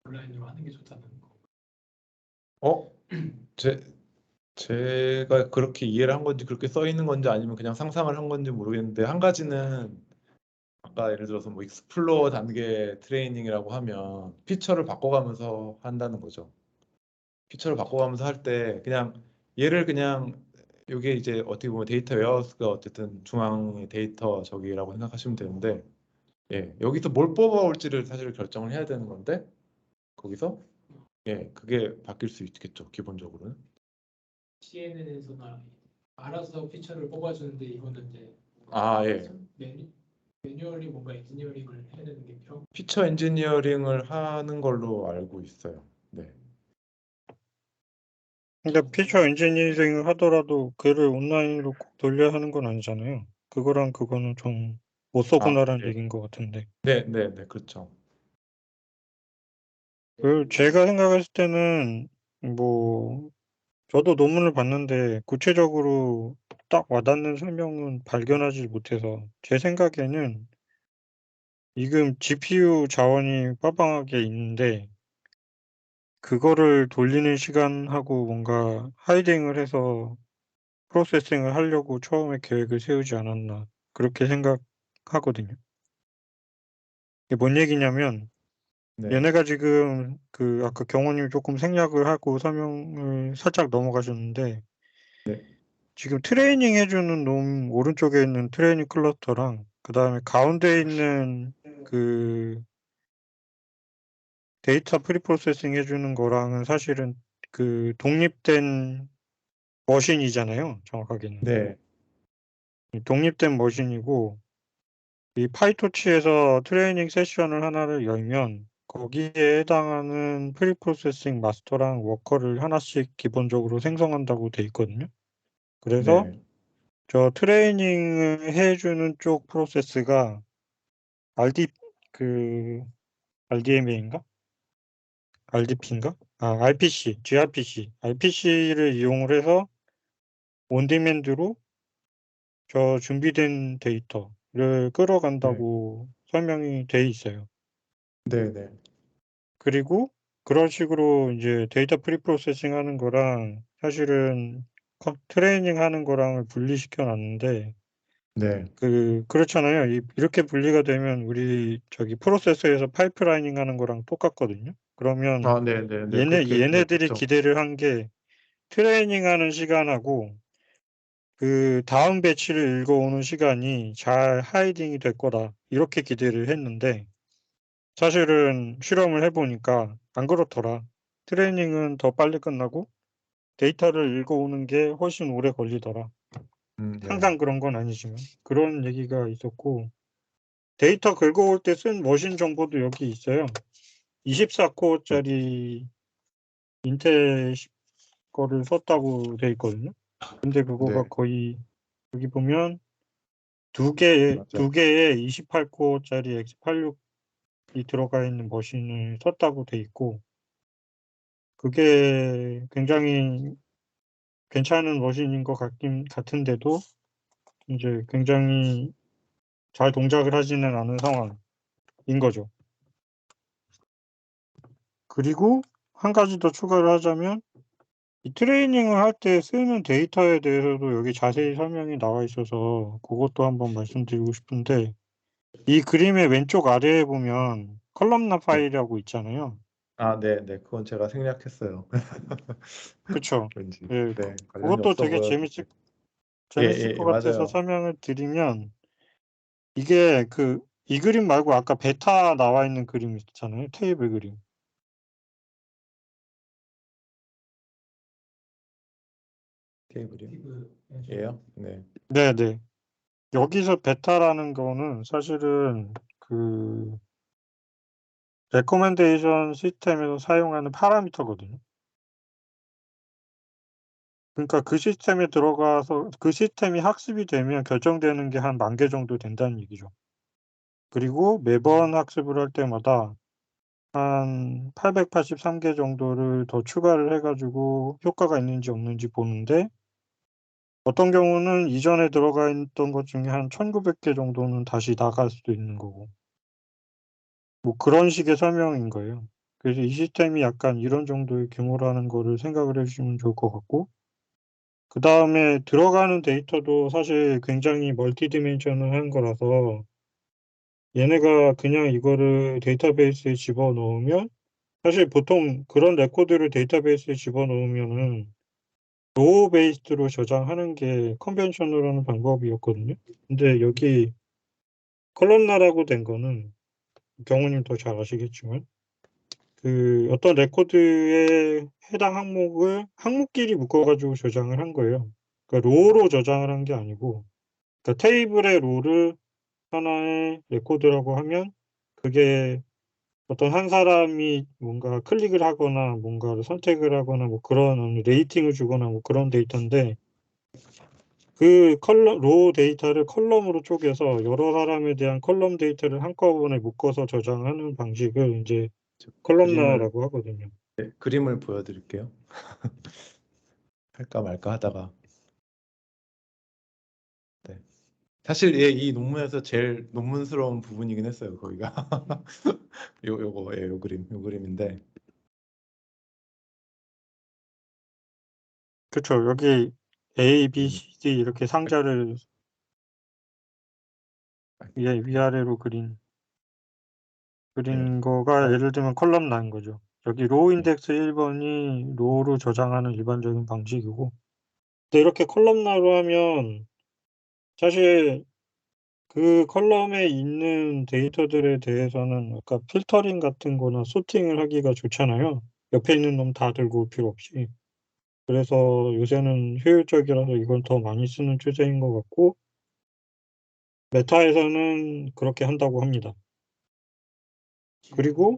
온라인으로 하는 게 좋다는 거. 어? 제가 그렇게 이해를 한 건지 그렇게 써 있는 건지 아니면 그냥 상상을 한 건지 모르겠는데 한 가지는 아까 예를 들어서 뭐 익스플로어 단계 트레이닝이라고 하면 피처를 바꿔가면서 한다는 거죠. 피처를 바꿔가면서 할 때 그냥 얘를 그냥 이게 이제 어떻게 보면 데이터 웨어하우스가 어쨌든 중앙의 데이터 저기라고 생각하시면 되는데 여기서 뭘 뽑아올지를 사실 결정을 해야 되는 건데 거기서 그게 바뀔 수 있겠죠. 기본적으로는. CNN에서나 알아서 피처를 뽑아주는데 이거는 이제 예. 매뉴얼이 뭔가 엔지니어링을 해야 되는 게 필요. 피처 엔지니어링을 하는 걸로 알고 있어요. 네. 근데 피처 엔지니어링을 하더라도 그를 온라인으로 꼭 돌려야 하는 건 아니잖아요. 그거랑 그거는 좀 못 써보나라는 얘기인 것 같은데. 네, 그렇죠. 제가 생각했을 때는 뭐 저도 논문을 봤는데 구체적으로 딱 와닿는 설명은 발견하지 못해서 제 생각에는 지금 GPU 자원이 빠방하게 있는데 그거를 돌리는 시간하고 뭔가 하이딩을 해서 프로세싱을 하려고 처음에 계획을 세우지 않았나 그렇게 생각하거든요. 이게 뭔 얘기냐면 네, 얘네가 지금 그 아까 경호님이 조금 생략을 하고 설명을 살짝 넘어가셨는데 네, 지금 트레이닝 해주는 놈 오른쪽에 있는 트레이닝 클러스터랑 그 다음에 가운데 있는 그 데이터 프리프로세싱 해주는 거랑은 사실은 그 독립된 머신이잖아요. 정확하게는. 네, 독립된 머신이고 이 파이토치에서 트레이닝 세션을 하나를 열면 거기에 해당하는 프리프로세싱 마스터랑 워커를 하나씩 기본적으로 생성한다고 돼 있거든요. 그래서 네, 저 트레이닝을 해주는 쪽 프로세스가 RD 그 RDMA인가? RDP인가? RPC, RPC를 이용을 해서 온디맨드로 저 준비된 데이터를 네, 끌어간다고 설명이 돼 있어요. 네, 네, 그리고 그런 식으로 이제 데이터 프리프로세싱 하는 거랑 사실은 트레이닝 하는 거랑을 분리시켜 놨는데 네. 그렇잖아요. 이렇게 분리가 되면 우리 저기 프로세서에서 파이프라이닝 하는 거랑 똑같거든요. 그러면 아, 네, 네, 네. 그렇게, 네, 얘네들이 그쵸. 기대를 한 게 트레이닝 하는 시간하고 그 다음 배치를 읽어오는 시간이 잘 하이딩이 될 거다. 이렇게 기대를 했는데 사실은 실험을 해보니까 안 그렇더라. 트레이닝은 더 빨리 끝나고 데이터를 읽어오는 게 훨씬 오래 걸리더라. 네, 항상 그런 건 아니지만 그런 얘기가 있었고 데이터 긁어올 때 쓴 머신 정보도 여기 있어요. 24코어짜리 인텔 거를 썼다고 돼 있거든요. 근데 그거가 네, 거의 여기 보면 두 개의 28코어짜리 X86이 들어가 있는 머신을 썼다고 돼 있고 그게 굉장히 괜찮은 머신인 것 같은데도 이제 굉장히 잘 동작을 하지는 않은 상황인 거죠. 그리고 한 가지 더 추가를 하자면 이 트레이닝을 할 때 쓰는 데이터에 대해서도 여기 자세히 설명이 나와 있어서 그것도 한번 말씀드리고 싶은데 이 그림의 왼쪽 아래에 보면 컬럼나 네. 파일이라고 있잖아요. 아, 네, 네. 그건 제가 생략했어요. 그쵸? 왠지. 예, 네, 관련이 그것도 없어 되게 보여서. 예, 재밌을 예, 것 예, 같아서 맞아요. 설명을 드리면 이게 이 그림 말고 아까 베타 나와 있는 그림 있잖아요. 테이블 그림. 테이블이요? 네, 네네. 여기서 베타라는 거는 사실은 레코멘데이션 시스템에서 사용하는 파라미터거든요. 그러니까 그 시스템에 들어가서 그 시스템이 학습이 되면 결정되는 게 한 10,000개 정도 된다는 얘기죠. 그리고 매번 학습을 할 때마다 한 883개 정도를 더 추가를 해 가지고 효과가 있는지 없는지 보는데 어떤 경우는 이전에 들어가 있던 것 중에 한 1,900개 정도는 다시 나갈 수도 있는 거고. 뭐 그런 식의 설명인 거예요. 그래서 이 시스템이 약간 이런 정도의 규모라는 거를 생각을 해 주시면 좋을 것 같고 그다음에 들어가는 데이터도 사실 굉장히 멀티 디멘셔널한 거라서 얘네가 그냥 이거를 데이터베이스에 집어넣으면 사실 보통 그런 레코드를 데이터베이스에 집어넣으면은 로우 베이스로 저장하는 게 컨벤셔널한 방법이었거든요. 근데 여기 컬럼나라고 된 거는 경우님 더 잘 아시겠지만 어떤 레코드의 해당 항목끼리 묶어 가지고 저장을 한 거예요. 그러니까 로우로 저장을 한 게 아니고 그러니까 테이블의 로우를 하나의 레코드라고 하면 그게 어떤 한 사람이 뭔가 클릭을 하거나 뭔가를 선택을 하거나 뭐 그런 레이팅을 주거나 뭐 그런 데이터인데 로우 데이터를 컬럼으로 쪼개서 여러 사람에 대한 컬럼 데이터를 한꺼번에 묶어서 저장하는 방식을 인제 저 그림을, 컬럼나라고 하거든요. 네, 그림을 보여드릴게요. 할까 말까 하다가. 네. 사실 예, 이 논문에서 제일 논문스러운 부분이긴 했어요. 거기가 요거 예, 요 그림인데. 그쵸. 여기 A, B, 음, C, D 이렇게 상자를 위아래로 네. 그린 거가 어, 예를 들면 컬럼나인 거죠. 여기 로우 네. 인덱스 1번이 로우로 저장하는 일반적인 방식이고 근데 이렇게 컬럼나로 하면 사실 그 컬럼에 있는 데이터들에 대해서는 아까 필터링 같은 거나 소팅을 하기가 좋잖아요. 옆에 있는 놈 다 들고 올 필요 없이. 그래서 요새는 효율적이라서 이걸 더 많이 쓰는 추세인 것 같고, 메타에서는 그렇게 한다고 합니다. 그리고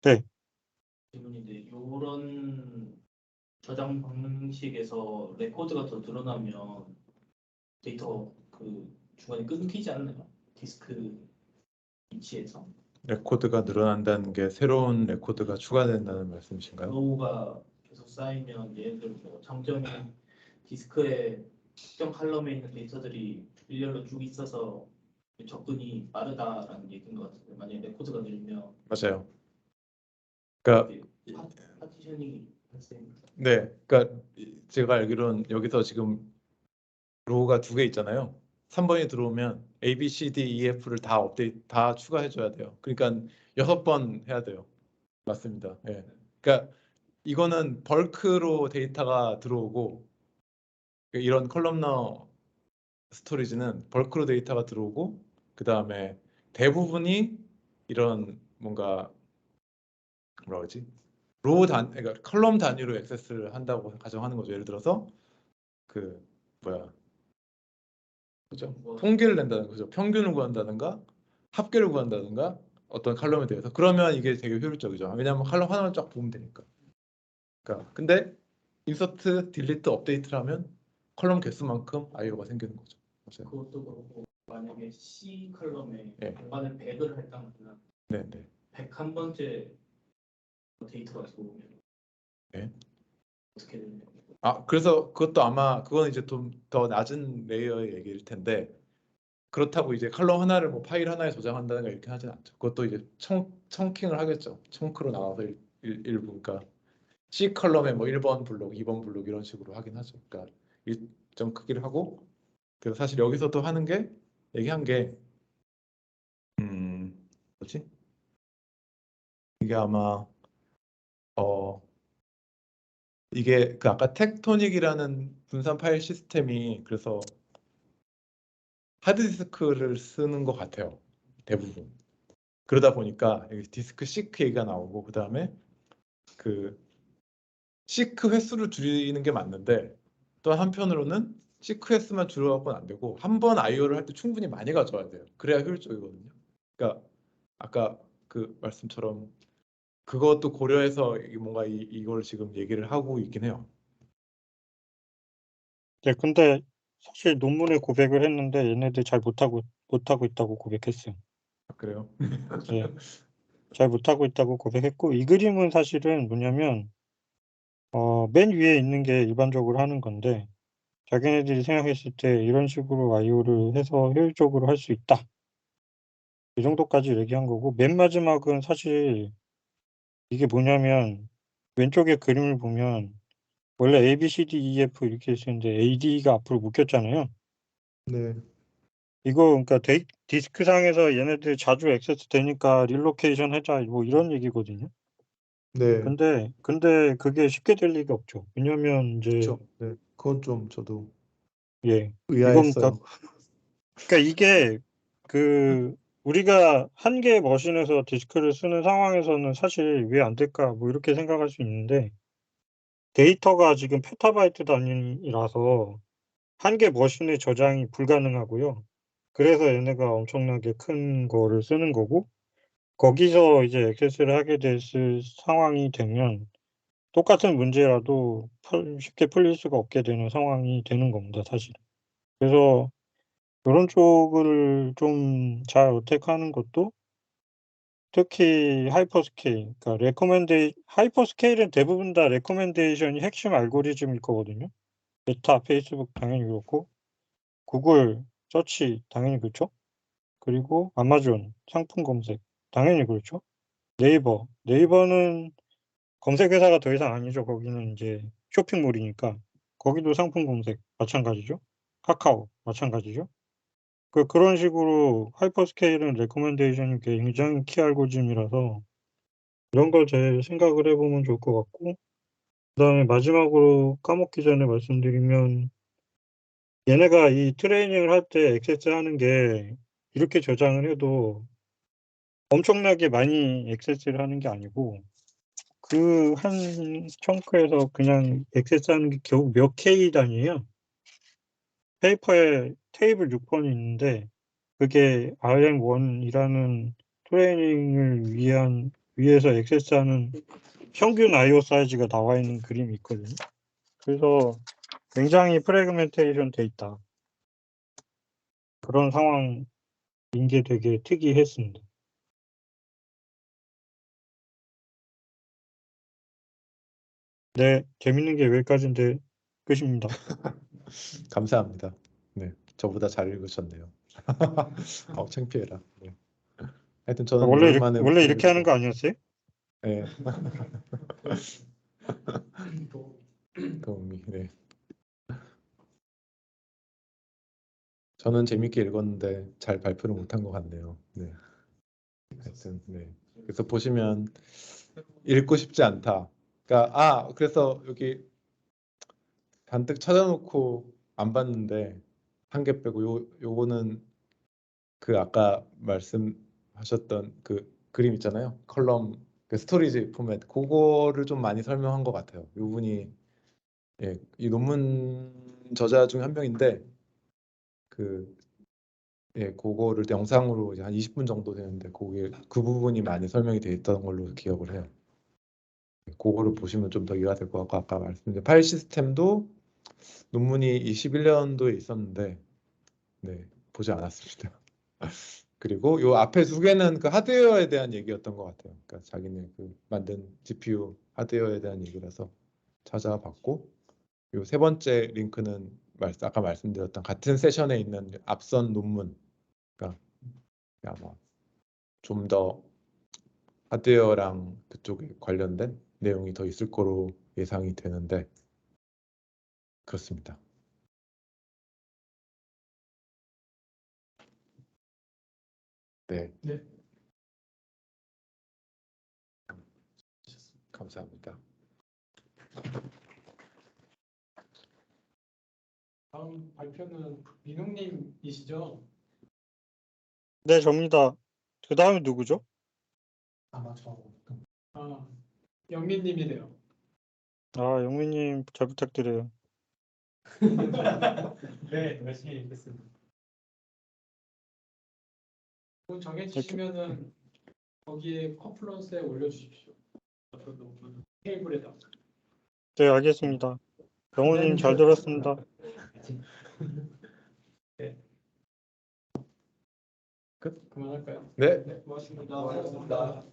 네, 질문인데 이런 저장 방식에서 레코드가 더 늘어나면 데이터 그 중간에 끊기지 않나요? 디스크 위치에서 레코드가 늘어난다는 게 새로운 레코드가 추가된다는 말씀이신가요? 로우가 계속 쌓이면 예를 들어 뭐 장점이 디스크에 특정 칼럼에 있는 데이터들이 일렬로 쭉 있어서 접근이 빠르다라는 얘기인 것 같은데 만약에 레코드가 늘면 맞아요. 그러니까 파티셔닝이 발생. 네, 그러니까 제가 알기로는 여기서 지금 로우가 2개 있잖아요. 3번이 들어오면 A, B, C, D, E, F를 다 다 추가해줘야 돼요. 그러니까 6번 해야 돼요. 맞습니다. 예. 그러니까 이거는 벌크로 데이터가 들어오고 이런 컬럼너 스토리지는 벌크로 데이터가 들어오고 그 다음에 대부분이 이런 뭔가 뭐라 그러지? 그러니까 컬럼 단위로 액세스를 한다고 가정하는 거죠. 예를 들어서 그 뭐야 그죠? 통계를 낸다는 거죠. 평균을 구한다든가 합계를 구한다든가 어떤 칼럼에 대해서 그러면 이게 되게 효율적이죠. 왜냐하면 칼럼 하나만 쫙 보면 되니까. 그러니까 근데 인서트, 딜리트, 업데이트를 하면 컬럼 개수만큼 IO가 생기는 거죠. 맞아요. 그것도 그렇고 만약에 C 컬럼에 네. 공간을 100을 할당하면 네, 네. 101번째 데이터가 들어오면 네. 어떻게 되는 거예요? 그래서 그것도 아마 그건 이제 좀 더 낮은 레이어의 얘기일 텐데 그렇다고 이제 컬럼 하나를 뭐 파일 하나에 저장한다는 거 이렇게 하진 않죠. 그것도 이제 청킹을 하겠죠. 청크로 나와서 일부 그러니까 C 컬럼에 뭐 1번 블록, 2번 블록 이런 식으로 하긴 하죠. 그러니까 일정 크기를 하고 그래서 사실 여기서도 하는 게 얘기한 게 뭐지? 이게 아마 이게 그 아까 텍토닉이라는 분산 파일 시스템이 그래서 하드디스크를 쓰는 것 같아요. 대부분. 그러다 보니까 여기 디스크 시크 얘기가 나오고 그 다음에 그 시크 횟수를 줄이는 게 맞는데 또 한편으로는 시크 횟수만 줄여갖고는 안 되고 한 번 IO를 할 때 충분히 많이 가져와야 돼요. 그래야 효율적이거든요. 그러니까 아까 그 말씀처럼 그것도 고려해서 뭔가 이걸 지금 얘기를 하고 있긴 해요. 네, 근데 사실 논문에 고백을 했는데 얘네들 잘 못하고 있다고 고백했어요. 그래요? 네, 잘 못하고 있다고 고백했고 이 그림은 사실은 뭐냐면 맨 위에 있는 게 일반적으로 하는 건데 자기네들이 생각했을 때 이런 식으로 IO를 해서 효율적으로 할 수 있다. 이 정도까지 얘기한 거고 맨 마지막은 사실 이게 뭐냐면 왼쪽에 그림을 보면 원래 A, B, C, D, E, F 이렇게 있었는데 AD가 앞으로 묶였잖아요. 네. 이거 그러니까 디스크 상에서 얘네들 자주 액세스 되니까 릴로케이션 하자 뭐 이런 얘기거든요. 네. 근데 그게 쉽게 될 리가 없죠. 왜냐면 이제 그렇죠. 네. 그건 좀 저도 예. 이건 의아했어요. 그러니까 이게 그 우리가 한 개의 머신에서 디스크를 쓰는 상황에서는 사실 '왜 안 될까?' 뭐 이렇게 생각할 수 있는데 데이터가 지금 페타바이트 단위라서 한 개 머신에 저장이 불가능하고요. 그래서 얘네가 엄청나게 큰 거를 쓰는 거고 거기서 이제 액세스를 하게 됐을 상황이 되면 똑같은 문제라도 쉽게 풀릴 수가 없게 되는 상황이 되는 겁니다 사실은. 그래서 요런 쪽을 좀 잘 어택하는 것도 특히 하이퍼스케일 그러니까 하이퍼스케일은 대부분 다 레코멘데이션이 핵심 알고리즘일 거거든요. 메타, 페이스북 당연히 그렇고 구글 서치 당연히 그렇죠. 그리고 아마존 상품 검색 당연히 그렇죠. 네이버는 검색 회사가 더 이상 아니죠. 거기는 인제 쇼핑몰이니까. 거기도 상품 검색 마찬가지죠. 카카오 마찬가지죠. 그런 식으로 하이퍼스케일은 레코멘데이션이 굉장히 키 알고리즘이라서 이런 걸 잘 생각을 해 보면 좋을 것 같고 그다음에 마지막으로 까먹기 전에 말씀드리면 얘네가 이 트레이닝을 할 때 액세스하는 게 이렇게 저장을 해도 엄청나게 많이 액세스를 하는 게 아니고 그 한 청크에서 그냥 액세스하는 게 겨우 몇 K 단위예요. 페이퍼에 테이블 6번이 있는데 그게 RM1이라는 트레이닝을 위해서 액세스하는 평균 IO 사이즈가 나와 있는 그림이 있거든요. 그래서 굉장히 프래그멘테이션 돼 있다. 그런 상황인 게 되게 특이했습니다. 네, 재밌는 게 여기까지인데 끝입니다. 감사합니다. 네, 저보다 잘 읽으셨네요. 창피해라. 네. 하여튼 저는 오랜만에 원래 이렇게 하는 거 아니었어요? 네, 또 도움이. 네. 저는 재밌게 읽었는데 잘 발표를 못한 것 같네요. 네. 하여튼 네. 그래서 보시면 읽고 싶지 않다. 그러니까 그래서 여기 잔뜩 찾아놓고 안 봤는데 한 개 빼고 요거는 그 아까 말씀하셨던 그 그림 있잖아요. 컬럼 그 스토리지 포맷 그거를 좀 많이 설명한 것 같아요. 요 분이 이 논문 저자 중 한 명인데 그거를 영상으로 이제 한 20분 정도 되는데 거기에 그 부분이 많이 설명이 돼 있던 걸로 기억을 해요. 그거를 보시면 좀 더 이해가 될 것 같고 아까 말씀드린 파일 시스템도 논문이 21년도에 있었는데 네, 보지 않았습니다. 그리고 요 앞에 두 개는 그 하드웨어에 대한 얘기였던 것 같아요. 그러니까 자기네 그 만든 GPU 하드웨어에 대한 얘기라서 찾아봤고 요 세 번째 링크는 아까 말씀드렸던 같은 세션에 있는 앞선 논문 그러니까 아마 좀 더 하드웨어랑 그쪽에 관련된 내용이 더 있을 거로 예상이 되는데 그렇습니다. 네. 네. 감사합니다. 다음 발표는 민웅님이시죠? 네, 접니다. 그 다음에 누구죠? 아마 영민님이네요. 영민님 잘 부탁드려요. 네, 열심히 읽겠습니다. 돈 정해주시면은 거기에 컨플런스에 올려주십시오. 테이블에다. 네, 알겠습니다. 영호님 잘 들었습니다. 네. 끝? 그만할까요? 네. 네, 고맙습니다.